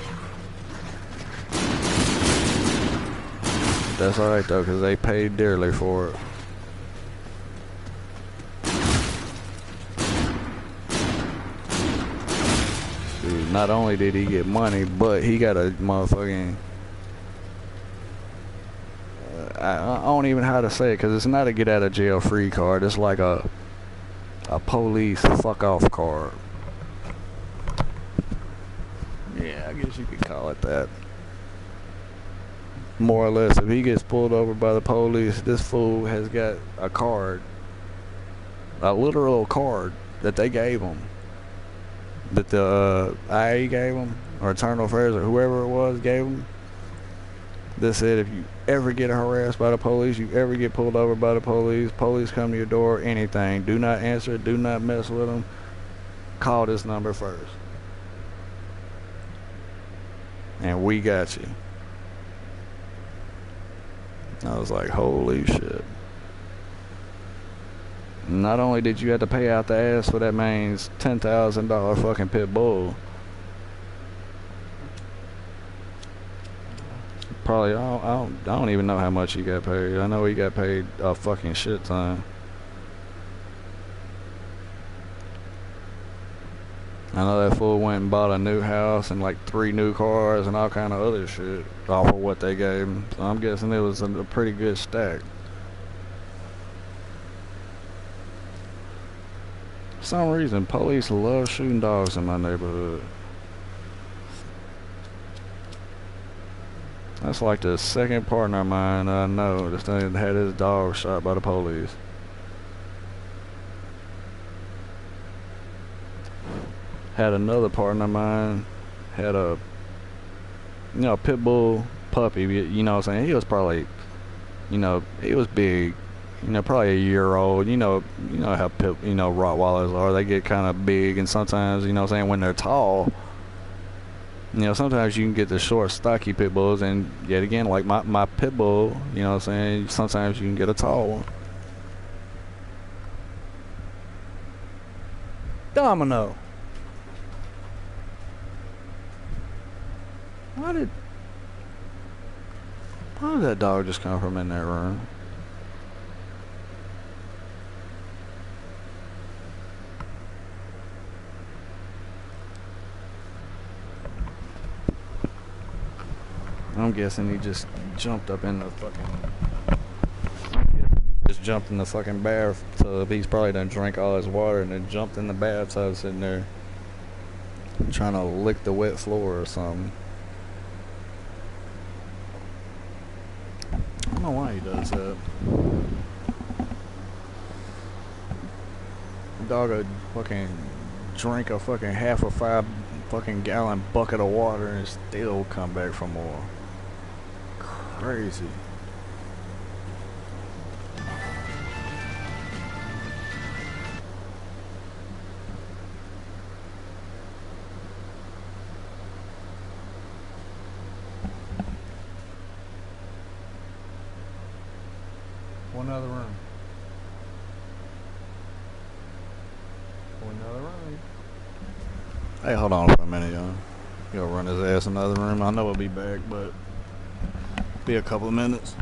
That's alright though, because they paid dearly for it. Dude, not only did he get money, but he got a motherfucking... I don't even know how to say it, because it's not a get out of jail free card. It's like a police fuck off card. Yeah, I guess you could call it that. More or less, if he gets pulled over by the police, this fool has got a card, a literal card that they gave him, that the IA gave him, or Internal Affairs, or whoever it was gave him. That said, if you ever get harassed by the police, you ever get pulled over by the police come to your door, anything, do not answer it, do not mess with them, call this number first. And we got you. I was like, holy shit. Not only did you have to pay out the ass for that man's $10,000 fucking pit bull, probably, I don't even know how much he got paid. I know he got paid a fucking shit ton. I know that fool went and bought a new house and like 3 new cars and all kind of other shit off of what they gave him. So I'm guessing it was a pretty good stack. For some reason, police love shooting dogs in my neighborhood. That's like the second partner of mine I know that had his dog shot by the police. Had another partner of mine, had a, you know, pit bull puppy, you know what I'm saying? He was probably, you know, he was big, you know, probably a year old. You know how Rottweilers are. They get kind of big, and sometimes, you know what I'm saying, when they're tall, you know, sometimes you can get the short, stocky pit bulls, and yet again, like my pit bull, you know what I'm saying, sometimes you can get a tall one. Domino. Why did that dog just come from in that room? I'm guessing he just jumped up in the fucking... Just jumped in the fucking bathtub. He's probably done drank all his water and then jumped in the bathtub sitting there trying to lick the wet floor or something. I don't know why he does that. The dog would fucking drink a fucking half a 5 fucking gallon bucket of water and still come back for more. crazy. One other room. One other room. Hey, hold on for a minute, y'all. He'll run his ass in another room. I know he'll be back, but be a couple of minutes.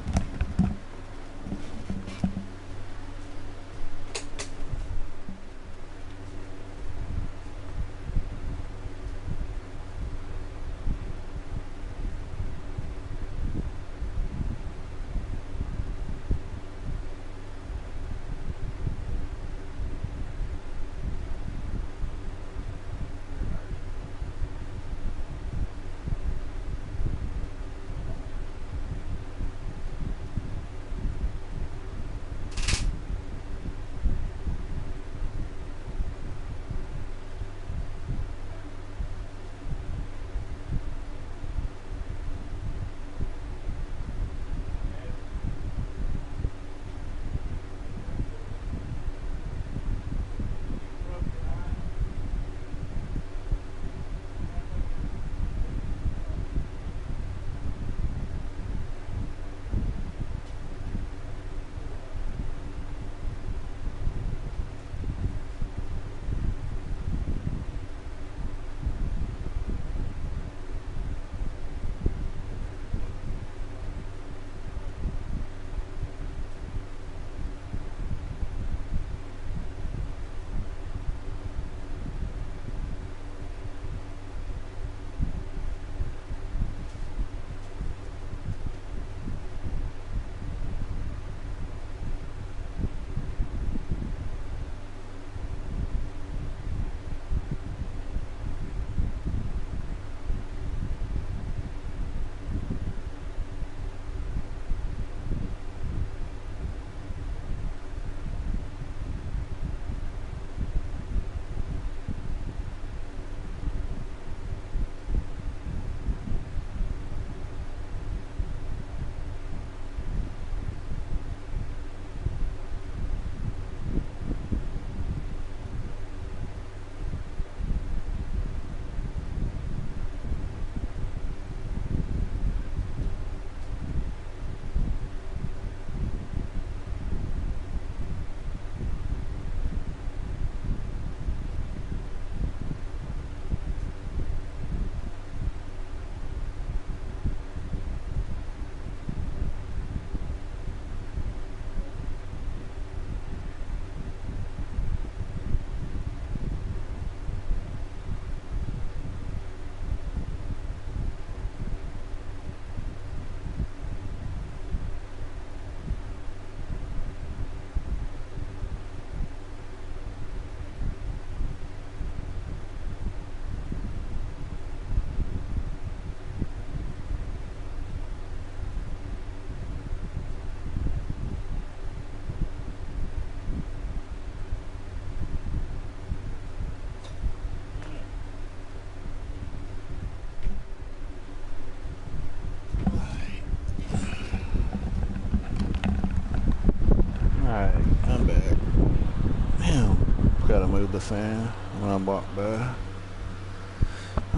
Move the fan when I walk by.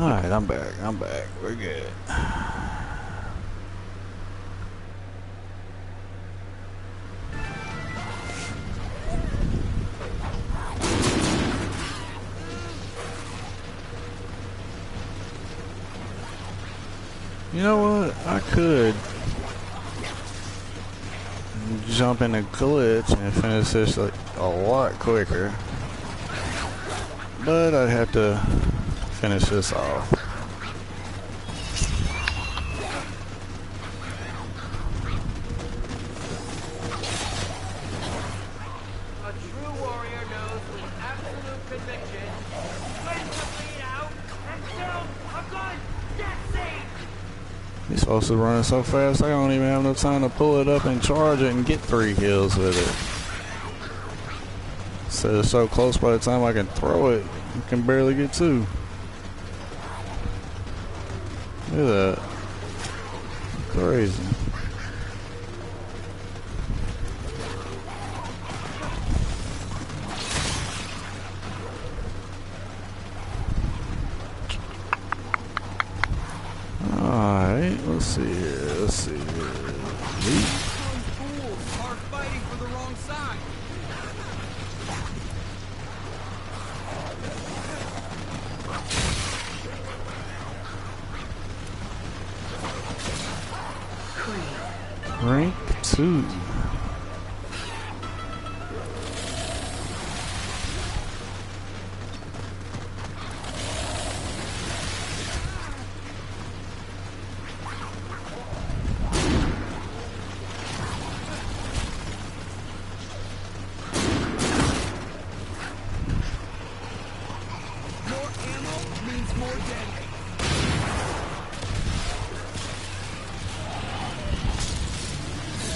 Alright, I'm back. We're good. You know what? I could jump in a glitch and finish this like a lot quicker. But I'd have to finish this off. A true warrior knows with absolute conviction when to bleed out and still a good death scene. He's supposed to run so fast I don't even have no time to pull it up and charge it and get 3 kills with it. So it's so close by the time I can throw it, I can barely get 2. Look at that. Crazy. see here. Let's see here. Those fools are fighting for the wrong side. Crane. Rank 2. More ammo means more damage.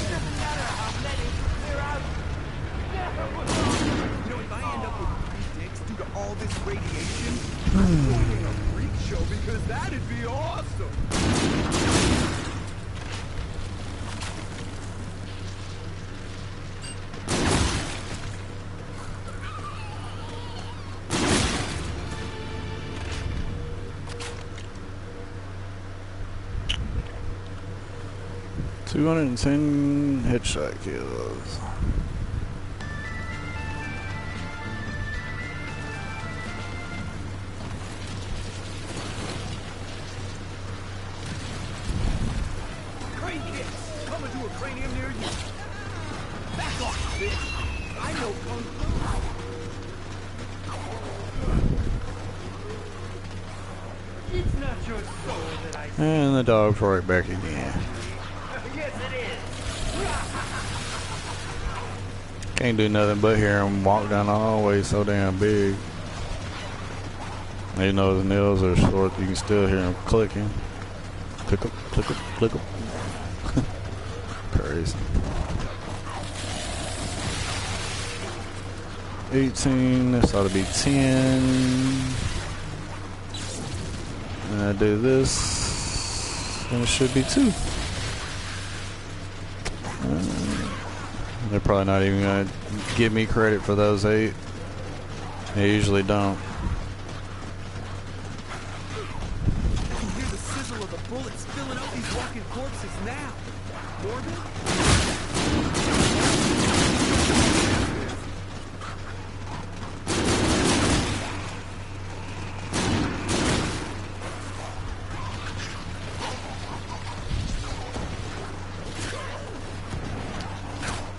Doesn't matter how many, they're out. You know, if I end up with 3 dicks due to all this radiation, I'm joining a freak show because that'd be awesome. $210 headshot kills. Crane kicks coming to a cranium near you. Back off, bitch. I know kung fu. It's not your soul that I see. And the dog's right back again. Yes, it is. Can't do nothing but hear him walk down the hallway so damn big. Even though his nails are short, you can still hear him clicking. Click up, click up, click up. Crazy. 18, this ought to be 10. And I do this, and it should be 2. They're probably not even gonna give me credit for those 8. They usually don't. I can hear the sizzle of the bullets filling out these walking corpses now. Morbid?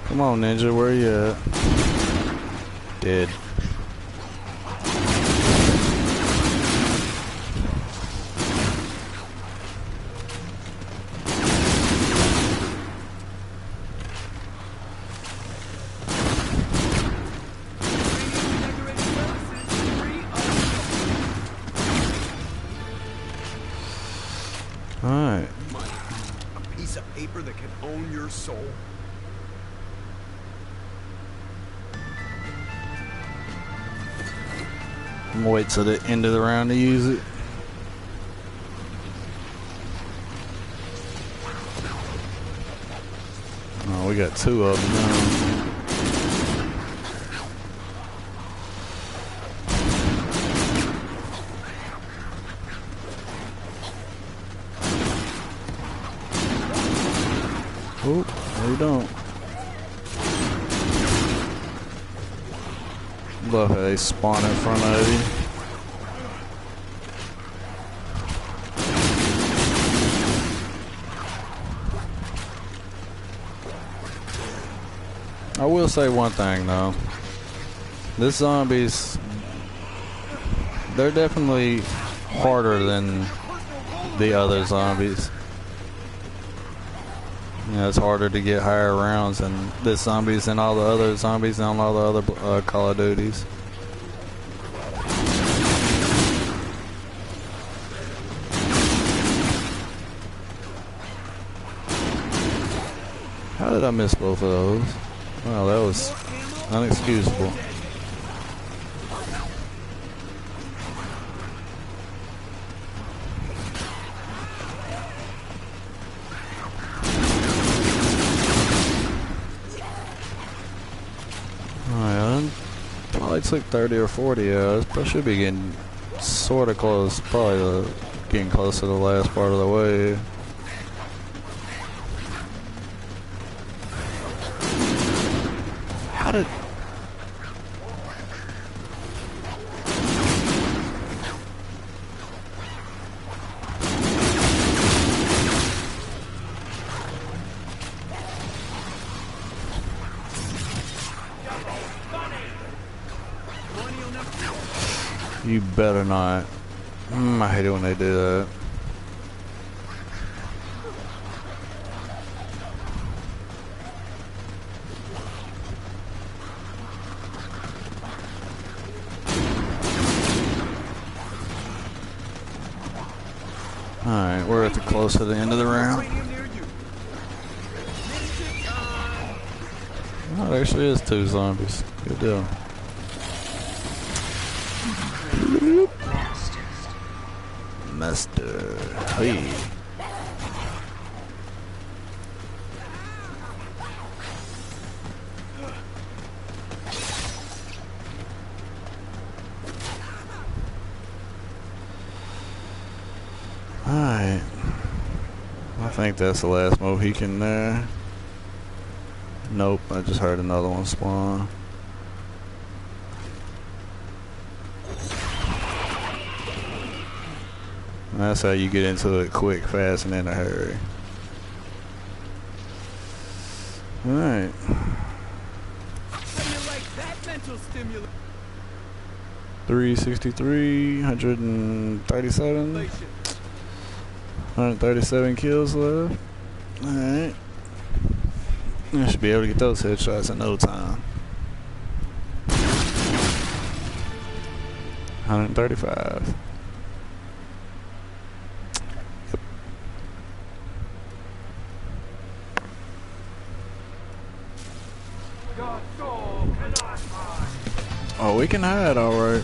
Come on, Ninja, where you at? Dead. Alright. Money. A piece of paper that can own your soul. I'm gonna wait till the end of the round to use it. Oh, we got 2 of them now. Oop, no you don't. Love how they spawn in front of you. I will say one thing though. This zombies, they're definitely harder than the other zombies. You know, it's harder to get higher rounds than this zombies and all the other zombies and all the other Call of Duties. How did I miss both of those? Wow, that was unexcusable. Alright, probably took 30 or 40 hours, but I should be getting sort of close. Probably getting close to the last part of the way. You better not. I hate it when they do that. Alright, we're at the close to the end of the round. Oh, there actually is 2 zombies. Good deal. Master. Hey. Alright. I think that's the last Mohican there. Nope, I just heard another one spawn. And that's how you get into it quick, fast, and in a hurry. Alright. How do you like that mental stimulation? 363, 137. 137 kills left. Alright. I should be able to get those headshots in no time. 135. Yep. Oh, we can hide, alright.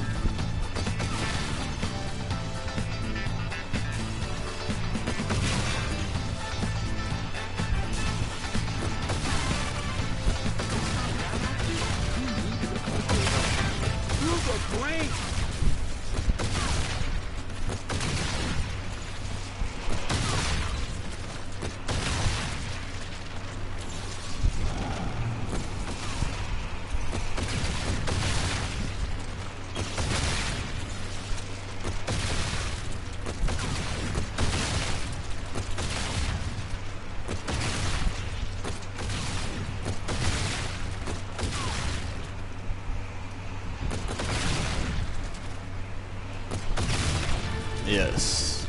Yes.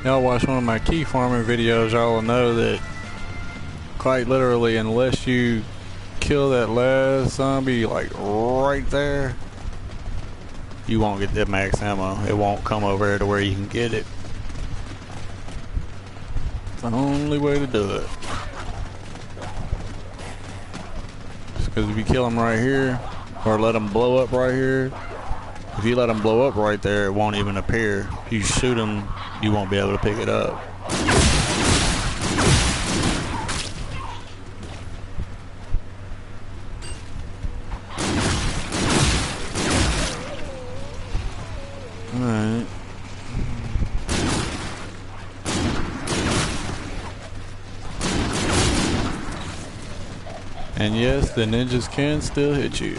Y'all watch one of my key farming videos, y'all will know that quite literally, unless you kill that last zombie like right there, you won't get that max ammo. It won't come over there to where you can get it. It's the only way to do it. Because if you kill them right here, or let them blow up right here, if you let them blow up right there, it won't even appear. If you shoot them, you won't be able to pick it up. Alright. And yes, the ninjas can still hit you.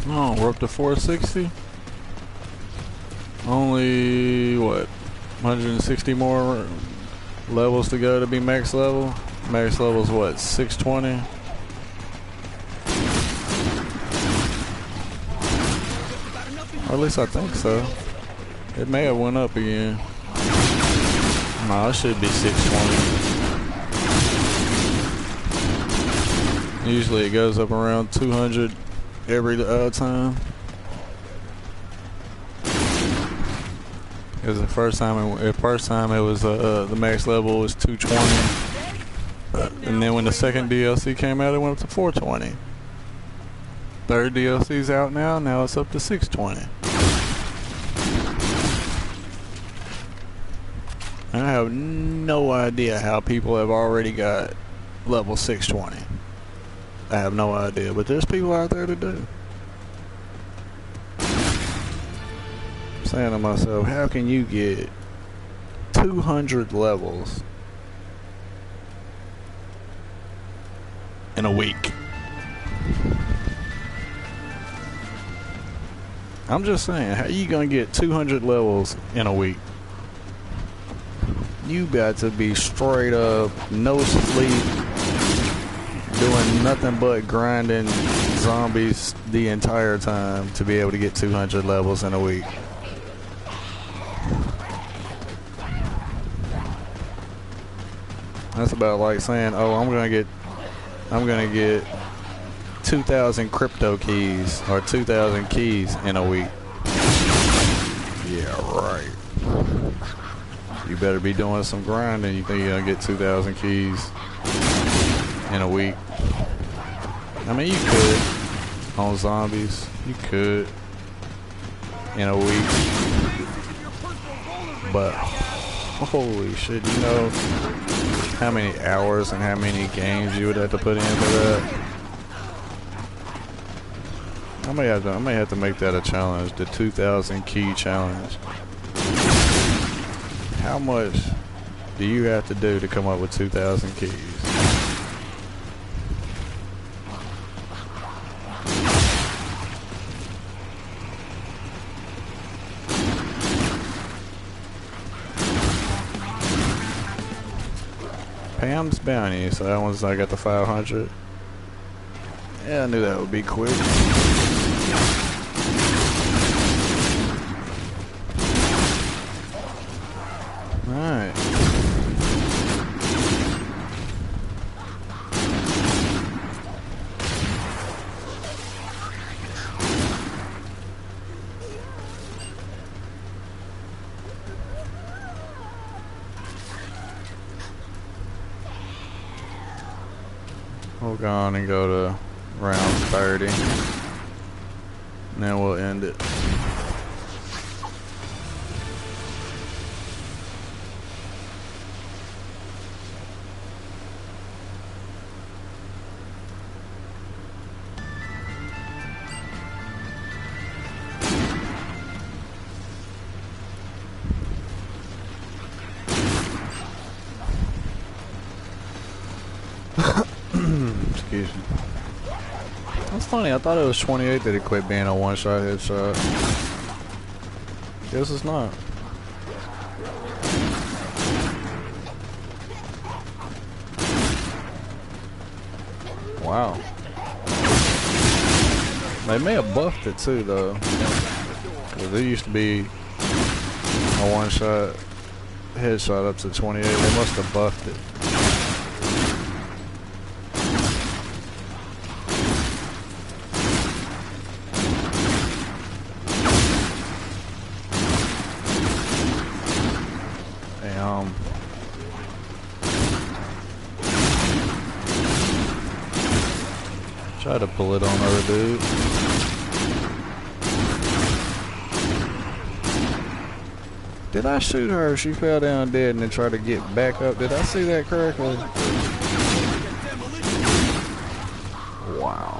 Oh, we're up to 460. Only, what, 160 more levels to go to be max level? Max level is what, 620? Or at least I think so. It may have went up again. No, it should be 620. Usually it goes up around 200 every time. Because the first time it was the max level was 220. And then when the second DLC came out, it went up to 420. Third DLC's out now it's up to 620. And I have no idea how people have already got level 620. I have no idea, but there's people out there that do. I'm saying to myself, how can you get 200 levels in a week. I'm just saying, how you gonna get 200 levels in a week? You got to be straight up, no sleep, doing nothing but grinding zombies the entire time to be able to get 200 levels in a week. That's about like saying, oh, I'm gonna get 2,000 crypto keys or 2,000 keys in a week. Yeah, right. You better be doing some grinding. You think you're gonna get 2,000 keys in a week? I mean, you could on zombies. You could in a week, but holy shit! You know how many hours and how many games you would have to put in for that? I may have to make that a challenge, the 2,000 key challenge. How much do you have to do to come up with 2,000 keys? Pam's Bounty, so that one's I got the 500. Yeah, I knew that would be quick. Alright. We'll go on and go to round 30. And then we'll end it. Excuse me. That's funny, I thought it was 28 that he quit being a one-shot headshot. Guess it's not. Wow. They may have buffed it too though. Cause it used to be a one-shot headshot up to 28. They must have buffed it. Try to pull it on her, dude. Did I shoot her? She fell down dead and then tried to get back up. Did I see that correctly? Wow.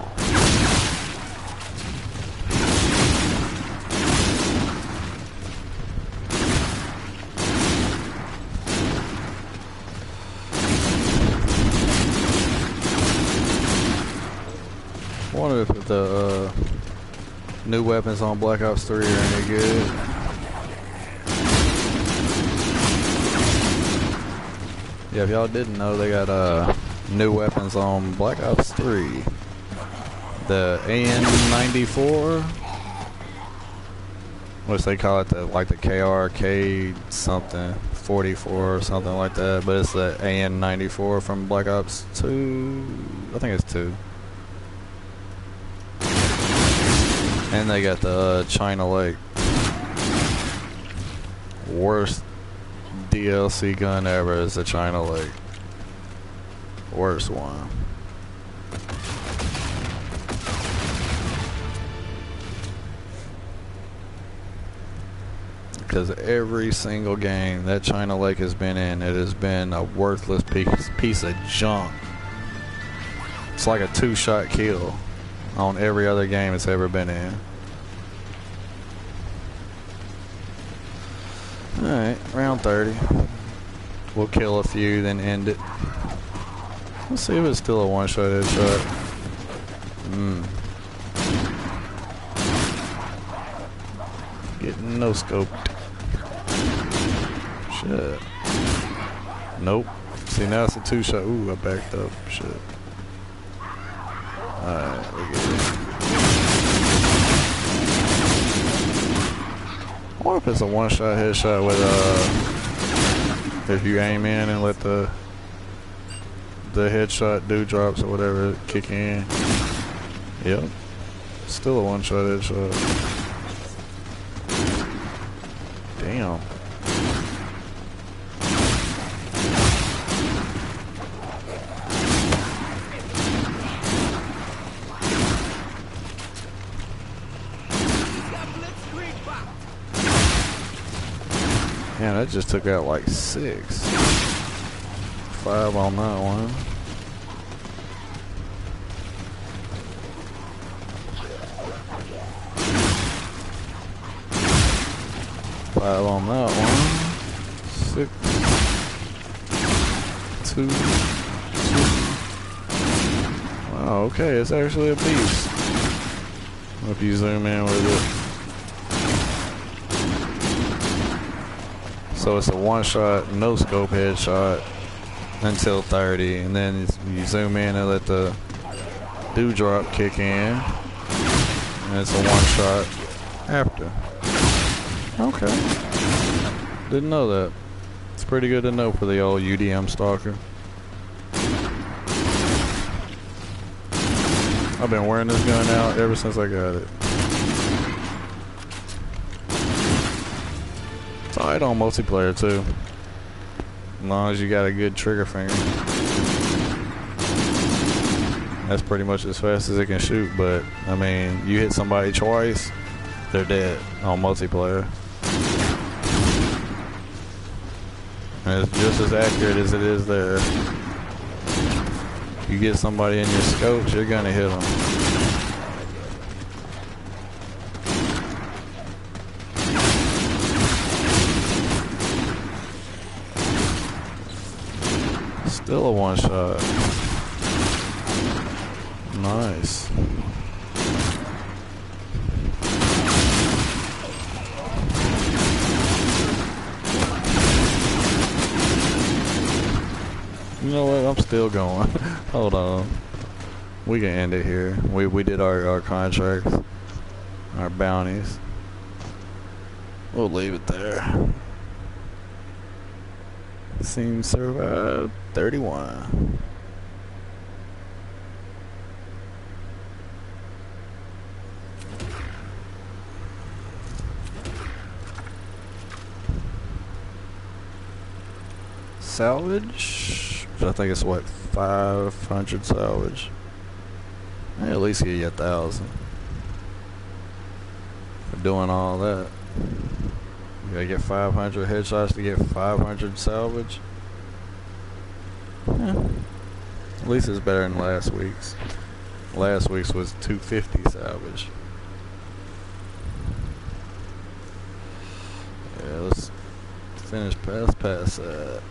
I wonder if the new weapons on Black Ops 3 are any good. Yeah, if y'all didn't know, they got new weapons on Black Ops 3. The AN-94, which they call it the KRK something 44 or something like that, but it's the AN-94 from Black Ops 2. I think it's 2. And they got the China Lake. Worst DLC gun ever is the China Lake. Worst one. Because every single game that China Lake has been in, it has been a worthless piece of junk. It's like a 2-shot kill on every other game it's ever been in. Alright, round 30. We'll kill a few, then end it. Let's see if it's still a one-shot headshot. Getting no scoped. Shit. Nope. See, now it's a two-shot. Ooh, I backed up. Shit. Alright, we get it. I wonder if it's a one-shot headshot with if you aim in and let the headshot dewdrops or whatever kick in. Yep. Still a one-shot headshot. Damn. Man, that just took out like 6. 5 on that one. Five on that one. 6. 2. Wow, okay, it's actually a beast. If you zoom in with it. So it's a one-shot, no-scope headshot until 30, and then you zoom in and let the dewdrop kick in, and it's a one-shot after. Okay. Didn't know that. It's pretty good to know for the old UDM stalker. I've been wearing this gun out ever since I got it. It's alright on multiplayer too, as long as you got a good trigger finger. That's pretty much as fast as it can shoot, but I mean, you hit somebody twice, they're dead on multiplayer. And it's just as accurate as it is there. You get somebody in your scopes, you're gonna hit them. Still a one shot. Nice. You know what? I'm still going. Hold on. We can end it here. We did our contracts, our bounties. We'll leave it there. Seems survived 31. Salvage, I think it's what, 500 salvage. At least get you 1,000 for doing all that. You gotta get 500 headshots to get 500 salvage. Yeah. At least it's better than last week's. Last week's was 250 salvage. Yeah, let's finish past that.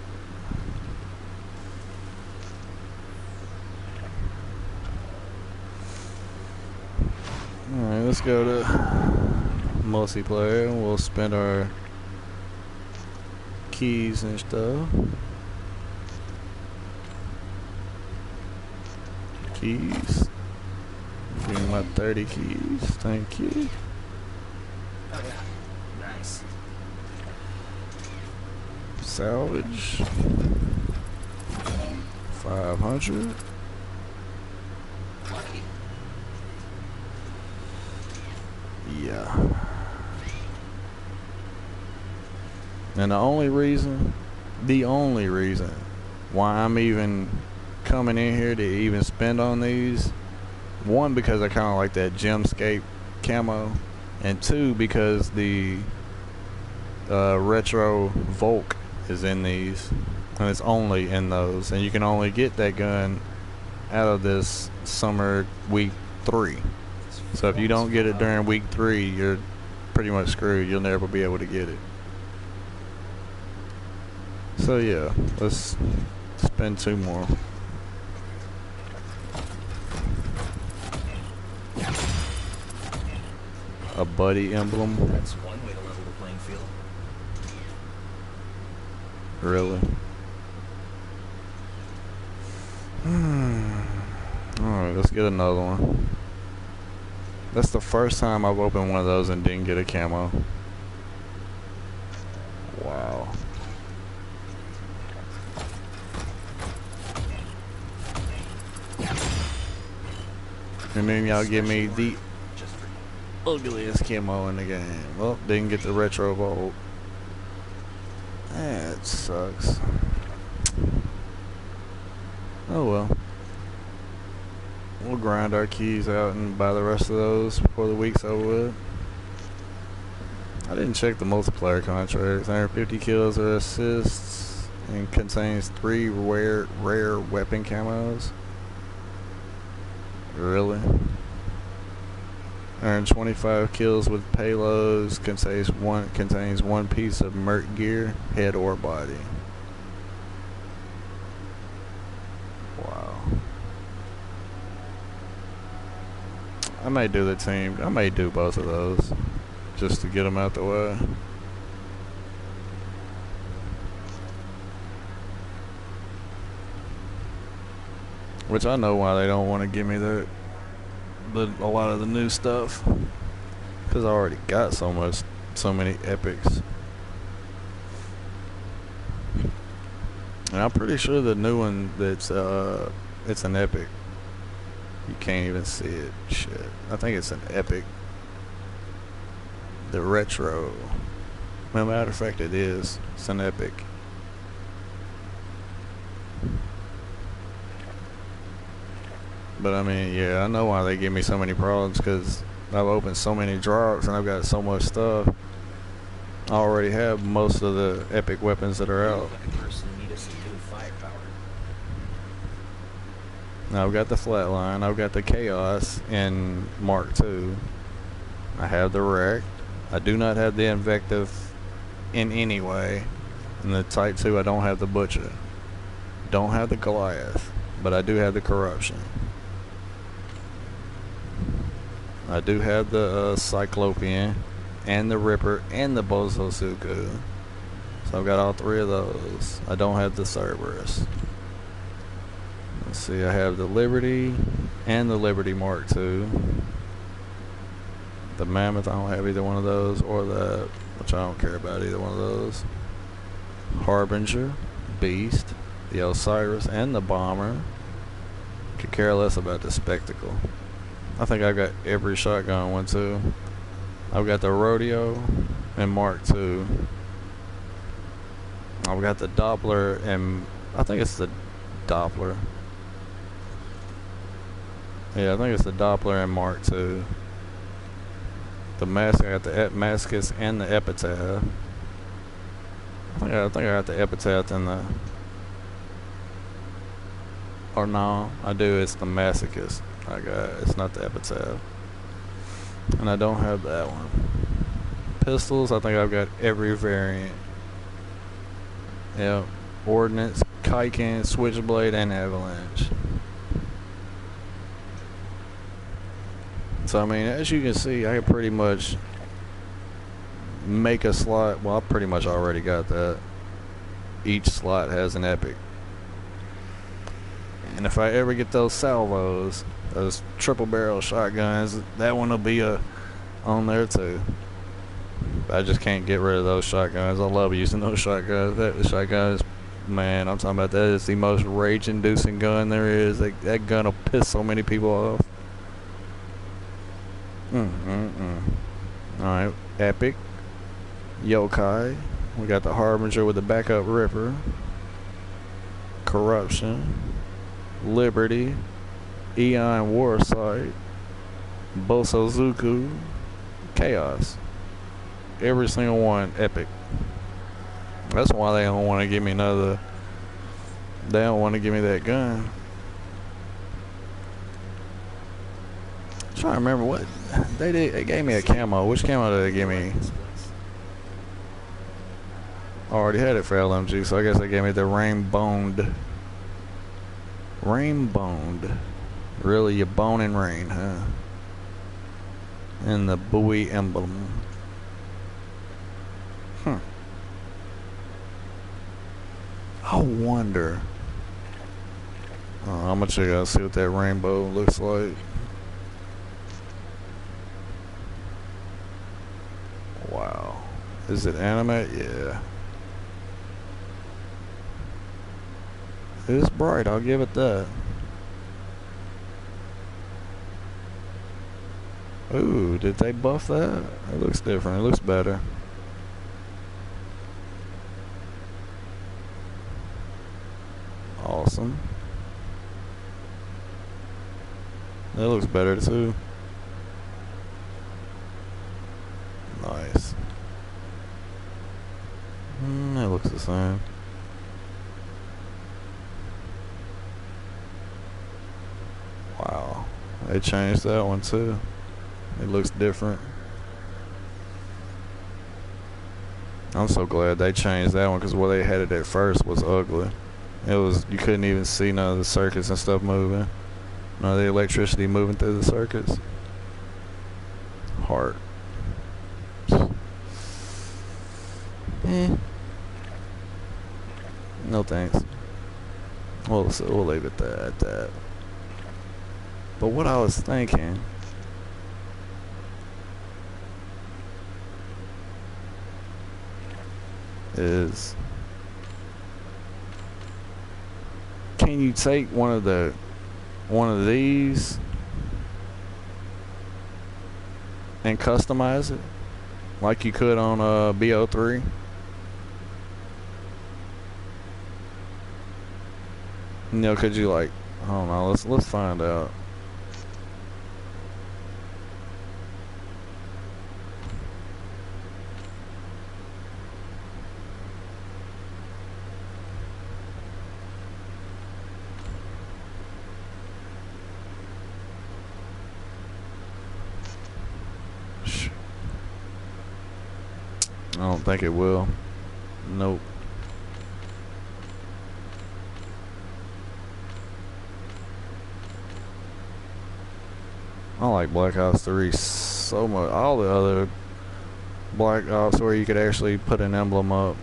Alright, let's go to multiplayer and we'll spend our keys and stuff. Keys. Give me my 30 keys. Thank you. Oh yeah. Nice. Salvage. 500. Lucky. Yeah. And the only reason why I'm even coming in here to even spend on these, one, because I kind of like that Gemscape camo, and two, because the retro Volk is in these, and it's only in those, and you can only get that gun out of this summer week 3. So if you don't get it during week 3, you're pretty much screwed. You'll never be able to get it. So yeah, let's spend 2 more. A buddy emblem. That's one way to level the playing field. Really? Alright, let's get another one. That's the first time I've opened one of those and didn't get a camo. Wow. And then y'all give me the ugliest camo in the game. Well, didn't get the retro vault. That sucks. Oh well. We'll grind our keys out and buy the rest of those before the week's over with. I didn't check the multiplayer contracts. 150 kills or assists and contains 3 rare weapon camos. Really? Earn 25 kills with payloads. Contains one piece of merc gear, head or body. Wow. I may do the team. I may do both of those just to get them out the way. Which I know why they don't want to give me a lot of the new stuff, because I already got so many epics. And I'm pretty sure the new one it's an epic. You can't even see it. Shit. I think it's an epic. The retro. Well, matter of fact, it is. It's an epic. But I mean, yeah, I know why they give me so many problems, because I've opened so many drops and I've got so much stuff. I already have most of the epic weapons that are out. Now I've got the Flatline, I've got the Chaos in Mark II. I have the Wreck. I do not have the Invective in any way. In the Type 2, I don't have the Butcher. Don't have the Goliath, but I do have the Corruption. I do have the Cyclopean and the Ripper and the Bozosuku. So I've got all 3 of those. I don't have the Cerberus. Let's see, I have the Liberty and the Liberty Mark II. The Mammoth, I don't have either one of those, or the, which I don't care about either one of those. Harbinger, Beast, the Osiris, and the Bomber. Could care less about the Spectacle. I think I've got every shotgun one too. I've got the Rodeo and Mark II. I've got the Doppler and I think it's the Doppler. Yeah, I think it's the Doppler and Mark II. The mask, I got the Mascus and the Epitaph. I think I got the Epitaph and the... Or no, I do, it's the Masochist. It's not the Epitaph. And I don't have that one. Pistols, I think I've got every variant. Yep. Ordnance, Kaiken, Switchblade, and Avalanche. So I mean, as you can see, I can pretty much make a slot. Well, I pretty much already got that. Each slot has an epic. And if I ever get those salvos, those triple barrel shotguns, that one will be on there too. I just can't get rid of those shotguns. I love using those shotguns. That shotgun is, man, I'm talking about, that is the most rage-inducing gun there is. That gun will piss so many people off. Alright, epic. Yokai. We got the Harbinger with the backup Ripper. Corruption. Liberty. Eon Warsight. Bosozuku. Chaos. Every single one epic. That's why they don't want to give me another. They don't want to give me that gun. I'm trying to remember what they did. They gave me a camo. Which camo did they give me? I already had it for LMG, so I guess they gave me the Rain-Boned. Rain-Boned. Really, you bone and rain, huh? And the buoy emblem. I wonder. I'm gonna check out, see what that rainbow looks like. Wow. Is it animate? Yeah. It's bright, I'll give it that. Ooh, did they buff that? It looks different, it looks better. Awesome. That looks better too. Nice. It looks the same. Wow. They changed that one too. It looks different. I'm so glad they changed that one because where they had it at first was ugly. It was, you couldn't even see none of the circuits and stuff moving. None of the electricity moving through the circuits. Heart. No thanks. We'll leave it at that. But what I was thinking is, can you take one of these and customize it like you could on BO3? You know, could you, like, I don't know, let's find out. I don't think it will. Nope. I like Black Ops 3 so much. All the other Black Ops where you could actually put an emblem up,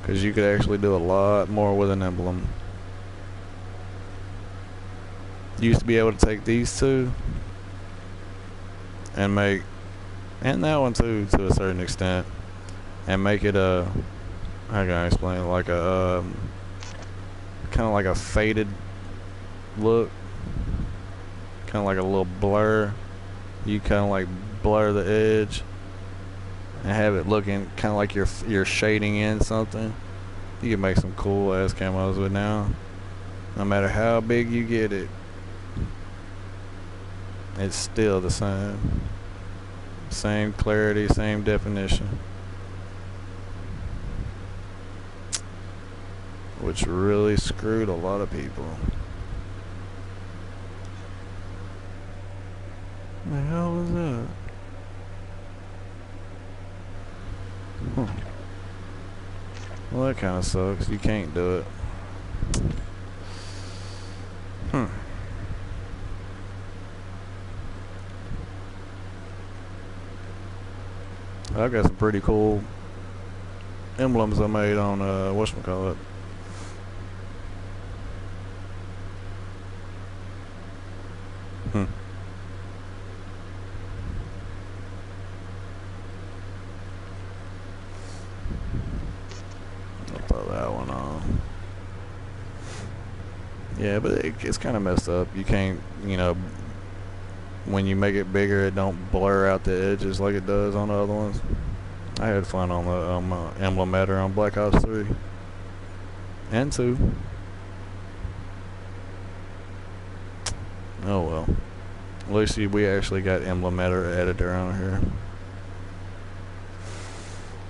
because you could actually do a lot more with an emblem. You used to be able to take these two and make, and that one too to a certain extent, and make it a, how can I explain it, like a kind of like a faded look, kind of like a little blur. You kind of like blur the edge and have it looking kind of like you're shading in something. You can make some cool ass camos with now. No matter how big you get it, it's still the same. Same clarity, same definition. Which really screwed a lot of people. What the hell was that? Huh. Well, that kind of sucks. You can't do it. I've got some pretty cool emblems I made on whatchamacallit. I'll throw that one on. Yeah, but it's kind of messed up. You can't, you know, when you make it bigger, it don't blur out the edges like it does on the other ones. I had fun on the emblem editor on Black Ops 3 and 2. Oh well. At least we actually got emblem editor on here.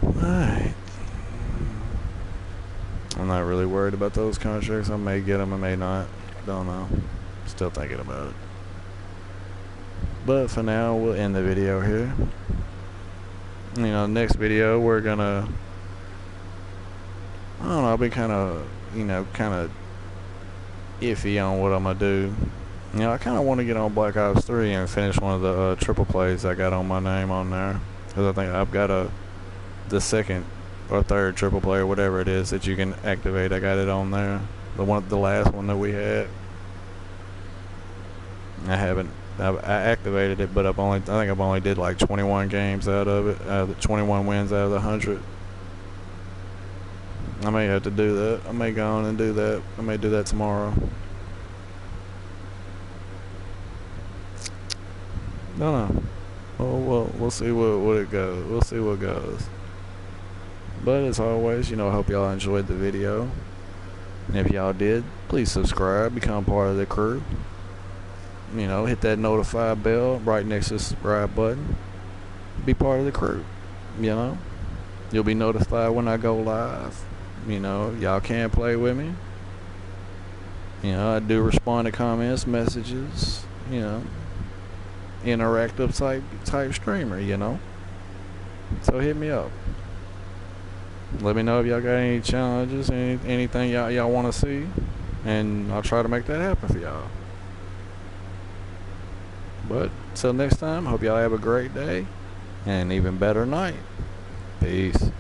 Alright. I'm not really worried about those contracts. I may get them, I may not. Don't know. Still thinking about it. But for now, we'll end the video here. You know, next video we're gonna, I don't know, I'll be kind of, you know, kind of iffy on what I'm gonna do. You know, I kind of want to get on Black Ops 3 and finish one of the triple plays I got on my name on there. Because I think I've got the second or third triple play or whatever it is that you can activate. I got it on there. The last one that we had. I've activated it, but I think I've only did like 21 games out of it. 21 wins out of the 100. I may have to do that. I may go on and do that. I may do that tomorrow. Don't know. We'll see what it goes. We'll see what goes. But as always, you know, I hope y'all enjoyed the video. And if y'all did, please subscribe, become part of the crew. You know, hit that notify bell right next to the subscribe button. Be part of the crew. You know, you'll be notified when I go live. You know, y'all can play with me. You know, I do respond to comments, messages. You know, interactive type streamer. You know, so hit me up. Let me know if y'all got any challenges, anything y'all want to see, and I'll try to make that happen for y'all. But till next time, hope y'all have a great day and an even better night. Peace.